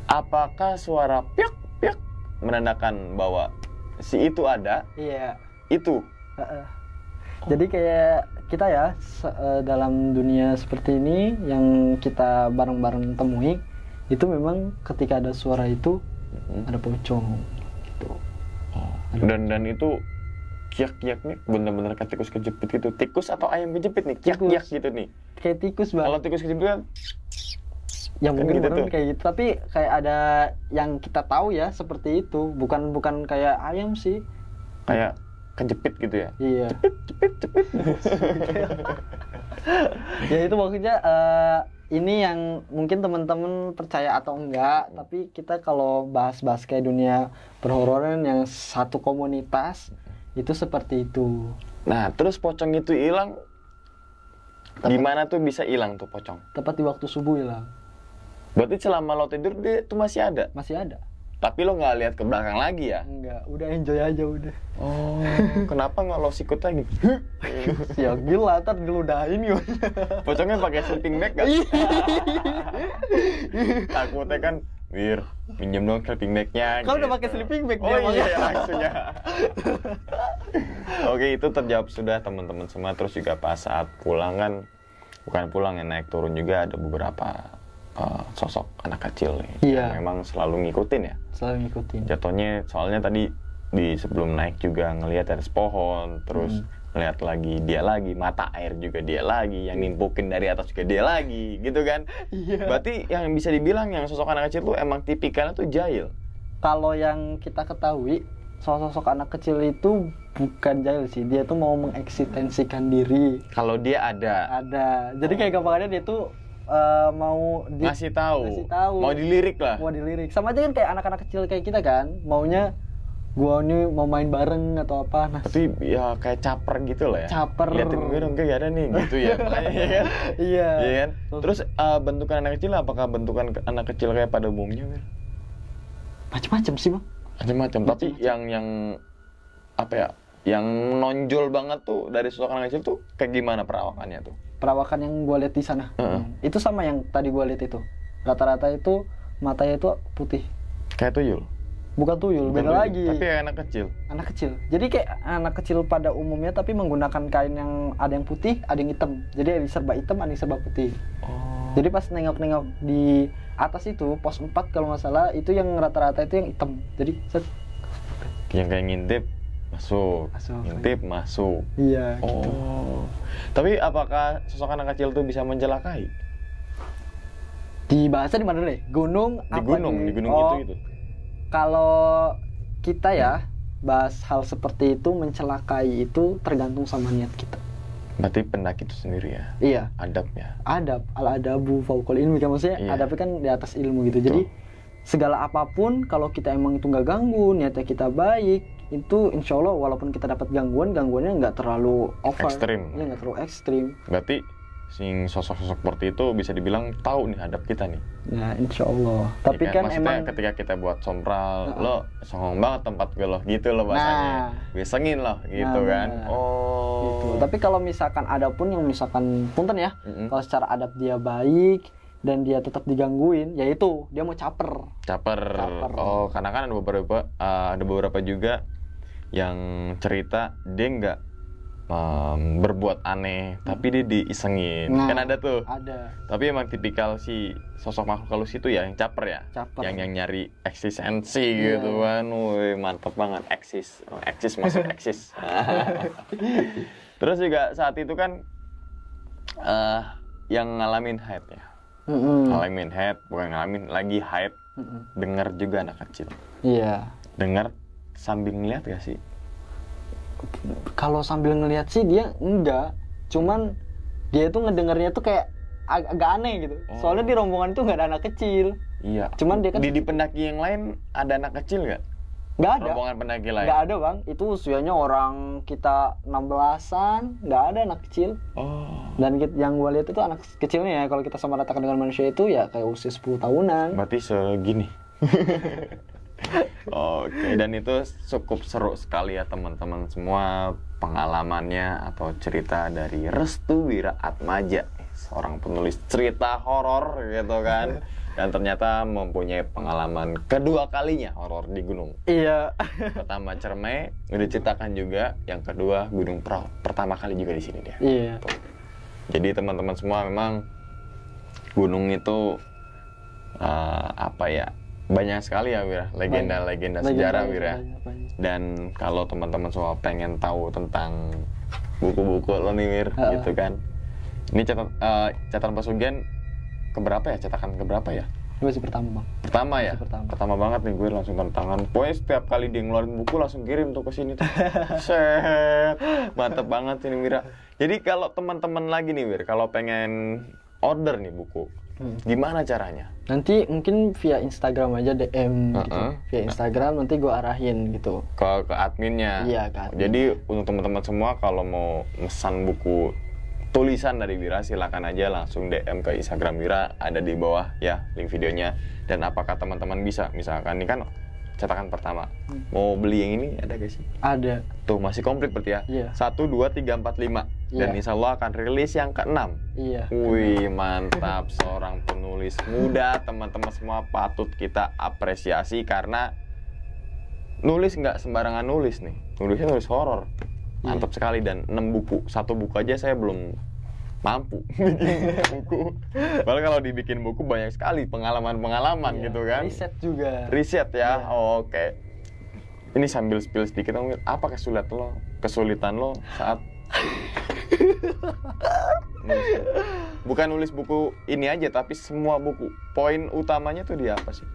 apakah suara piak piak menandakan bahwa si itu ada? Iya. Itu. Jadi kayak kita ya dalam dunia seperti ini yang kita bareng-bareng temui, itu memang ketika ada suara itu ada pocong gitu. Dan itu kiak-kiaknya bener-bener kayak tikus kejepit gitu. Tikus atau ayam kejepit nih, kiak-kiak gitu nih. Kayak tikus banget. Kalau tikus kejepit kan ya mungkin gitu kayak gitu, tapi kayak ada yang kita tahu ya seperti itu, bukan kayak ayam sih. Kayak kejepit gitu ya. Iya. Cepit. Ya itu maksudnya ini yang mungkin teman-teman percaya atau enggak, tapi kita kalau bahas-bahas kayak dunia perhororan yang satu komunitas itu seperti itu. Nah, terus pocong itu hilang. Gimana tuh bisa hilang tuh pocong? Tepat di waktu subuh hilang. Berarti selama lo tidur dia tuh masih ada? Masih ada. Tapi lo nggak lihat ke belakang lagi ya? Enggak, udah enjoy aja udah. Oh, kenapa nggak lo sikut lagi? Ya gila, ntar diludahin yuk. Pocongnya pakai sleeping bag gak? Takutnya kan, Wir, pinjam dong sleeping bag-nya. Kau udah pakai sleeping bag Oh dia, iya, langsung ya. Oke, itu terjawab sudah teman-teman semua. Terus juga pas saat pulang kan, bukan pulang ya, naik turun juga ada beberapa sosok anak kecil nih, iya, yang memang selalu ngikutin ya. Selalu ngikutin. Jatuhnya, soalnya tadi di sebelum naik juga ngelihat dari pohon, terus ngelihat lagi dia lagi, mata air juga dia lagi, yang nimpukin dari atas juga dia lagi, gitu kan? Iya. Berarti yang bisa dibilang yang sosok anak kecil tuh emang tipikalnya tuh jahil. Kalau yang kita ketahui, sosok anak kecil itu bukan jahil sih, dia tuh mau mengeksistensikan diri. Kalau dia ada. Ada. Jadi kayak gampangannya dia tuh mau ngasih tahu, mau dilirik lah. Mau dilirik. Sama aja kan kayak anak-anak kecil kayak kita kan, maunya gua ini mau main bareng atau apa. Nah, tapi ya kayak caper gitu lah ya. Caper. Liatin gue dong, gak ada nih gitu ya. Makanya ya kan. Iya. Iya kan. Terus bentukan anak kecil, apakah bentukan anak kecil kayak pada umumnya? Macam-macam sih, Bang. Macam-macam. Tapi yang apa ya? Yang menonjol banget tuh dari sosok anak kecil tuh kayak gimana perawakannya tuh? Perawakan yang gue lihat di sana, itu sama yang tadi gue lihat itu. Rata-rata itu matanya itu putih. Kayak tuyul? Bukan tuyul, beda lagi. Tapi kayak anak kecil. Anak kecil. Jadi kayak anak kecil pada umumnya, tapi menggunakan kain yang ada yang putih, ada yang hitam. Jadi ada yang serba hitam, ada yang serba putih. Oh. Jadi pas nengok-nengok di atas itu, pos 4 kalau nggak salah, itu yang rata-rata itu yang hitam. Jadi set. Yang kayak ngintip masuk. Ngintip masuk. Iya. Gitu. Oh. Tapi apakah sosok anak kecil tuh bisa mencelakai? Di bahasa di mana deh? Gunung? Di gunung itu. Kalau kita ya bahas hal seperti itu, mencelakai itu tergantung sama niat kita. Berarti pendaki itu sendiri ya? Iya. Adab ya? Adab, al-adabu fauqal ilmi kan, maksudnya iya. adabnya kan di atas ilmu gitu. Jadi segala apapun kalau kita emang itu nggak ganggu, niatnya kita baik, itu insya Allah walaupun kita dapat gangguannya nggak terlalu over. Ekstrim. Ya nggak terlalu ekstrim. Berarti sing sosok-sosok seperti itu bisa dibilang tahu nih hadap kita nih. Nah, insya Allah. Tapi Ya kan maksudnya emang ketika kita buat sompral, lo songong banget tempat gue loh, gitu loh bahasanya. Besengin loh, gitu kan. benar. Oh. gitu. Tapi kalau misalkan ada pun yang misalkan punten ya, kalau secara adab dia baik dan dia tetap digangguin, yaitu dia mau caper. Caper. Oh, karena kan ada beberapa juga yang cerita dia nggak berbuat aneh, tapi dia diisengin. Nah, kan ada tuh. Ada. Tapi emang tipikal si sosok makhluk halus itu ya yang caper ya. Caper. Yang nyari eksistensi gitu kan. Wih, mantep banget. Eksis masuk eksis. Terus juga saat itu kan yang ngalamin haid ya. Ngalamin haid, bukan ngalamin, lagi haid. Dengar juga anak kecil. Iya. Dengar sambil ngeliat gak sih? Kalau sambil ngelihat sih dia enggak, cuman dia itu ngedengarnya tuh kayak agak aneh gitu. Soalnya di rombongan itu nggak ada anak kecil. Iya. Cuman dia kan di pendaki yang lain ada anak kecil nggak? nggak ada. Rombongan pendaki lain? Nggak ada bang. Itu usianya orang kita 16-an, nggak ada anak kecil. Oh. Dan yang gue lihat itu anak kecilnya ya, kalau kita sama ratakan dengan manusia itu ya kayak usia 10 tahunan. Berarti segini. Oke, dan itu cukup seru sekali ya teman-teman semua pengalamannya atau cerita dari Restu Wiraatmaja, seorang penulis cerita horor gitu kan. Dan ternyata mempunyai pengalaman kedua kalinya horor di gunung. Iya. Pertama Cermai, udah ceritakan juga. Yang kedua Gunung Prau, pertama kali juga di sini dia. Iya. Tuh. Jadi teman-teman semua memang gunung itu apa ya? Banyak sekali ya Wira, legenda-legenda sejarah Wira. Dan kalau teman-teman semua pengen tahu tentang buku-buku lo nih Wir, gitu kan. Ini catatan Pesugihan keberapa ya? Cetakan keberapa ya? Masih pertama bang. Pertama ya? Pertama banget nih gue langsung tanda tangan. Pokoknya setiap kali dia ngeluarin buku langsung kirim tuh ke sini tuh. Set. Mantep banget ini Wira. Jadi kalau teman-teman lagi nih Wir, kalau pengen order nih buku, gimana caranya? Nanti mungkin via Instagram aja DM gitu. Via Instagram nanti gue arahin gitu. Ke adminnya. Iya, ke admin. Jadi untuk teman-teman semua kalau mau mesan buku tulisan dari Wira, silakan aja langsung DM ke Instagram Wira, ada di bawah ya link videonya. Dan apakah teman-teman bisa, misalkan ini kan cetakan pertama, mau beli yang ini ada gak sih? Ada. Tuh masih komplit berarti ya. Iya. 1, 2, 3, 4, 5. Dan insya Allah akan rilis yang ke-6. Iya. Wih, mantap. Seorang penulis muda, teman-teman semua patut kita apresiasi karena nulis nggak sembarangan nulis nih. Nulisnya nulis horor. Mantap sekali, dan 6 buku. 1 buku aja saya belum mampu bikin buku. Padahal kalau dibikin buku banyak sekali pengalaman-pengalaman gitu kan. Riset juga. Riset ya. Oh, oke. Ini sambil spill sedikit, apa kesulitan lo saat bukan nulis buku ini aja, tapi semua buku. Poin utamanya tuh dia apa sih?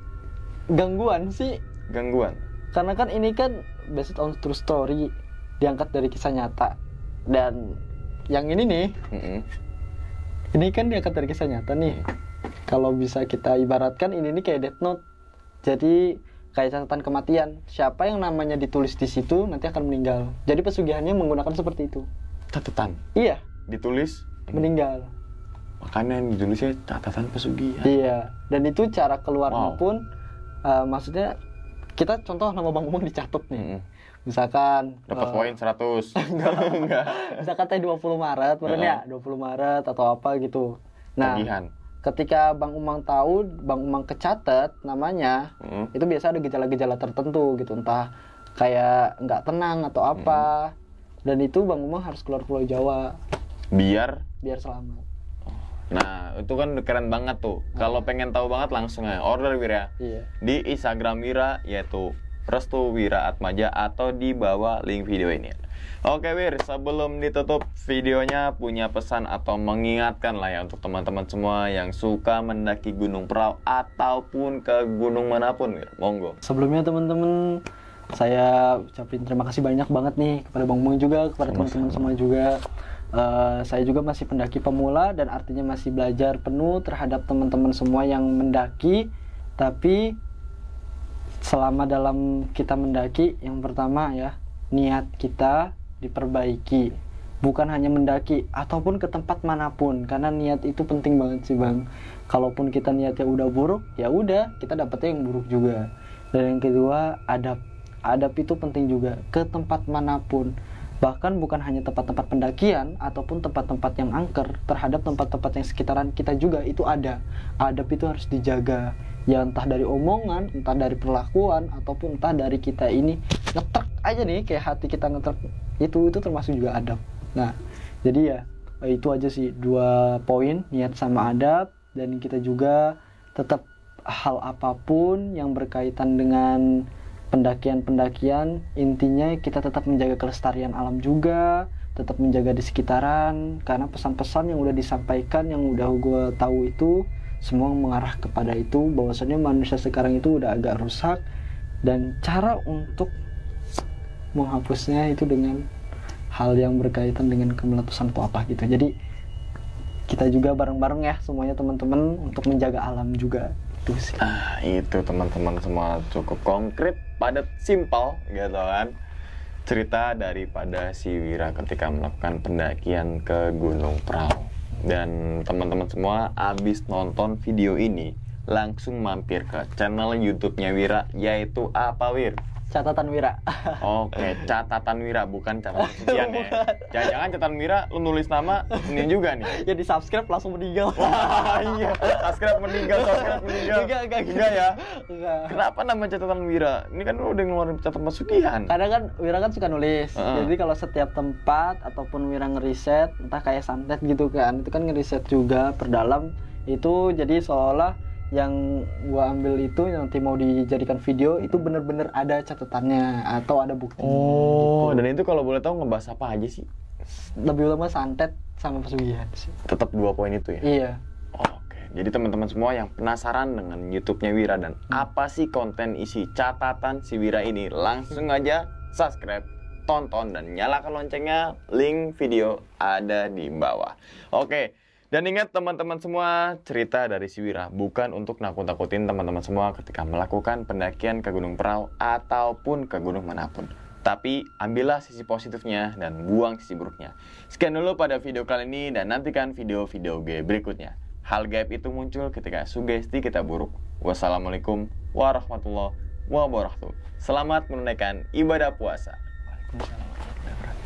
Gangguan sih. Gangguan. Karena kan ini kan based on true story, diangkat dari kisah nyata. Dan yang ini nih, ini kan diangkat dari kisah nyata nih. Kalau bisa kita ibaratkan ini nih kayak Death Note. Jadi kayak catatan kematian. Siapa yang namanya ditulis di situ nanti akan meninggal. Jadi pesugihannya menggunakan seperti itu. Catatan. Iya. Ditulis meninggal. Makanya yang ditulisnya catatan pesugihan. Iya. Dan itu cara keluarnya pun, maksudnya kita contoh nama Bang Umang dicatat nih. Misalkan dapat poin 100. Enggak. Misalkan teh 20 Maret, ya 20 Maret atau apa gitu. Nah, tagihan. Ketika Bang Umang tahu, Bang Umang kecatat namanya, itu biasa ada gejala-gejala tertentu gitu, entah kayak nggak tenang atau apa. Dan itu Bang Umang harus keluar Pulau Jawa. Biar selamat. Nah, itu kan keren banget tuh. Kalau pengen tahu banget langsung aja order Wira. Iya. Di Instagram Wira, yaitu Restu Wiraatmaja, atau di bawah link video ini. Oke Wir, sebelum ditutup videonya, punya pesan atau mengingatkan lah ya untuk teman-teman semua yang suka mendaki Gunung Prau ataupun ke gunung manapun Wir. Monggo. Sebelumnya teman-teman, saya ucapin terima kasih banyak banget nih kepada Bang Umang juga, kepada teman-teman semua juga. Saya juga masih pendaki pemula dan artinya masih belajar penuh terhadap teman-teman semua yang mendaki. Tapi selama dalam kita mendaki, yang pertama ya, niat kita diperbaiki. bukan hanya mendaki ataupun ke tempat manapun, karena niat itu penting banget sih Bang. Kalaupun kita niatnya udah buruk, ya udah kita dapetnya yang buruk juga. Dan yang kedua, adab itu penting juga ke tempat manapun. Bahkan bukan hanya tempat-tempat pendakian ataupun tempat-tempat yang angker, terhadap tempat-tempat yang sekitaran kita juga itu ada. Adab itu harus dijaga. Ya entah dari omongan, entah dari perlakuan, ataupun entah dari kita ini ngetrek aja nih, kayak hati kita ngetrek, itu termasuk juga adab. Nah, jadi ya itu aja sih 2 poin, niat sama adab. Dan kita juga tetap hal apapun yang berkaitan dengan pendakian, intinya kita tetap menjaga kelestarian alam juga, tetap menjaga di sekitaran, karena pesan-pesan yang udah disampaikan, yang udah gue tahu itu semua mengarah kepada itu, bahwasannya manusia sekarang itu udah agak rusak, dan cara untuk menghapusnya itu dengan hal yang berkaitan dengan kemeletusan atau apa gitu. Jadi kita juga bareng-bareng ya semuanya teman-teman untuk menjaga alam juga. Itu teman-teman semua cukup konkret, padat, simpel gitu kan. Cerita daripada si Wira ketika melakukan pendakian ke Gunung Prau. Dan teman-teman semua abis nonton video ini langsung mampir ke channel YouTube-nya Wira, yaitu apa Wir? Catatan Wira. Oke, catatan Wira, bukan catatan sekian ya. Jangan-jangan catatan Wira lu nulis nama ini juga nih. Ya di subscribe langsung meninggal. Wah iya, subscribe meninggal. Enggak ya? Enggak. Kenapa nama catatan Wira? Ini kan lu udah ngeluarin catatan pesugihan. Kadang kan Wira kan suka nulis. Jadi kalau setiap tempat ataupun Wira ngeriset, entah kayak santet gitu kan, itu kan ngeriset juga perdalam itu, jadi seolah-olah yang gua ambil itu yang nanti mau dijadikan video itu bener-bener ada catatannya atau ada bukti. Oh, gitu. Dan itu kalau boleh tahu ngebahas apa aja sih? Lebih utama santet sama pesugihan sih. Tetap 2 poin itu ya? Iya. Oke, jadi teman-teman semua yang penasaran dengan YouTube-nya Wira dan apa sih konten isi catatan si Wira ini, langsung aja subscribe, tonton, dan nyalakan loncengnya. Link video ada di bawah. Oke. Dan ingat teman-teman semua, cerita dari si Wira bukan untuk nakut-nakutin teman-teman semua ketika melakukan pendakian ke Gunung Prau ataupun ke gunung manapun. Tapi ambillah sisi positifnya dan buang sisi buruknya. Sekian dulu pada video kali ini dan nantikan video-video gue berikutnya. Hal gaib itu muncul ketika sugesti kita buruk. Wassalamualaikum warahmatullahi wabarakatuh. Selamat menunaikan ibadah puasa.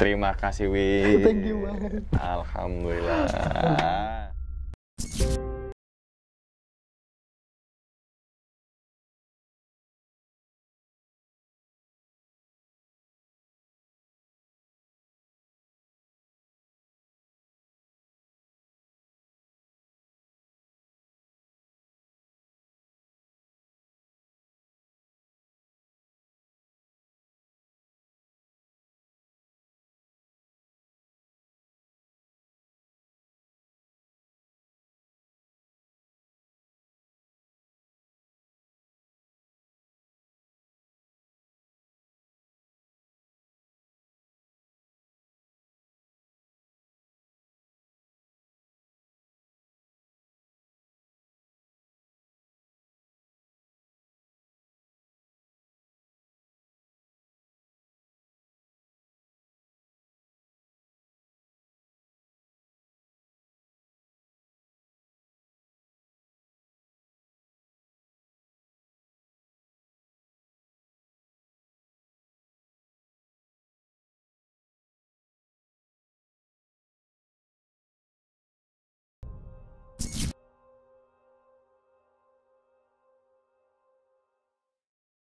Terima kasih, Wi. Thank you banget. Alhamdulillah.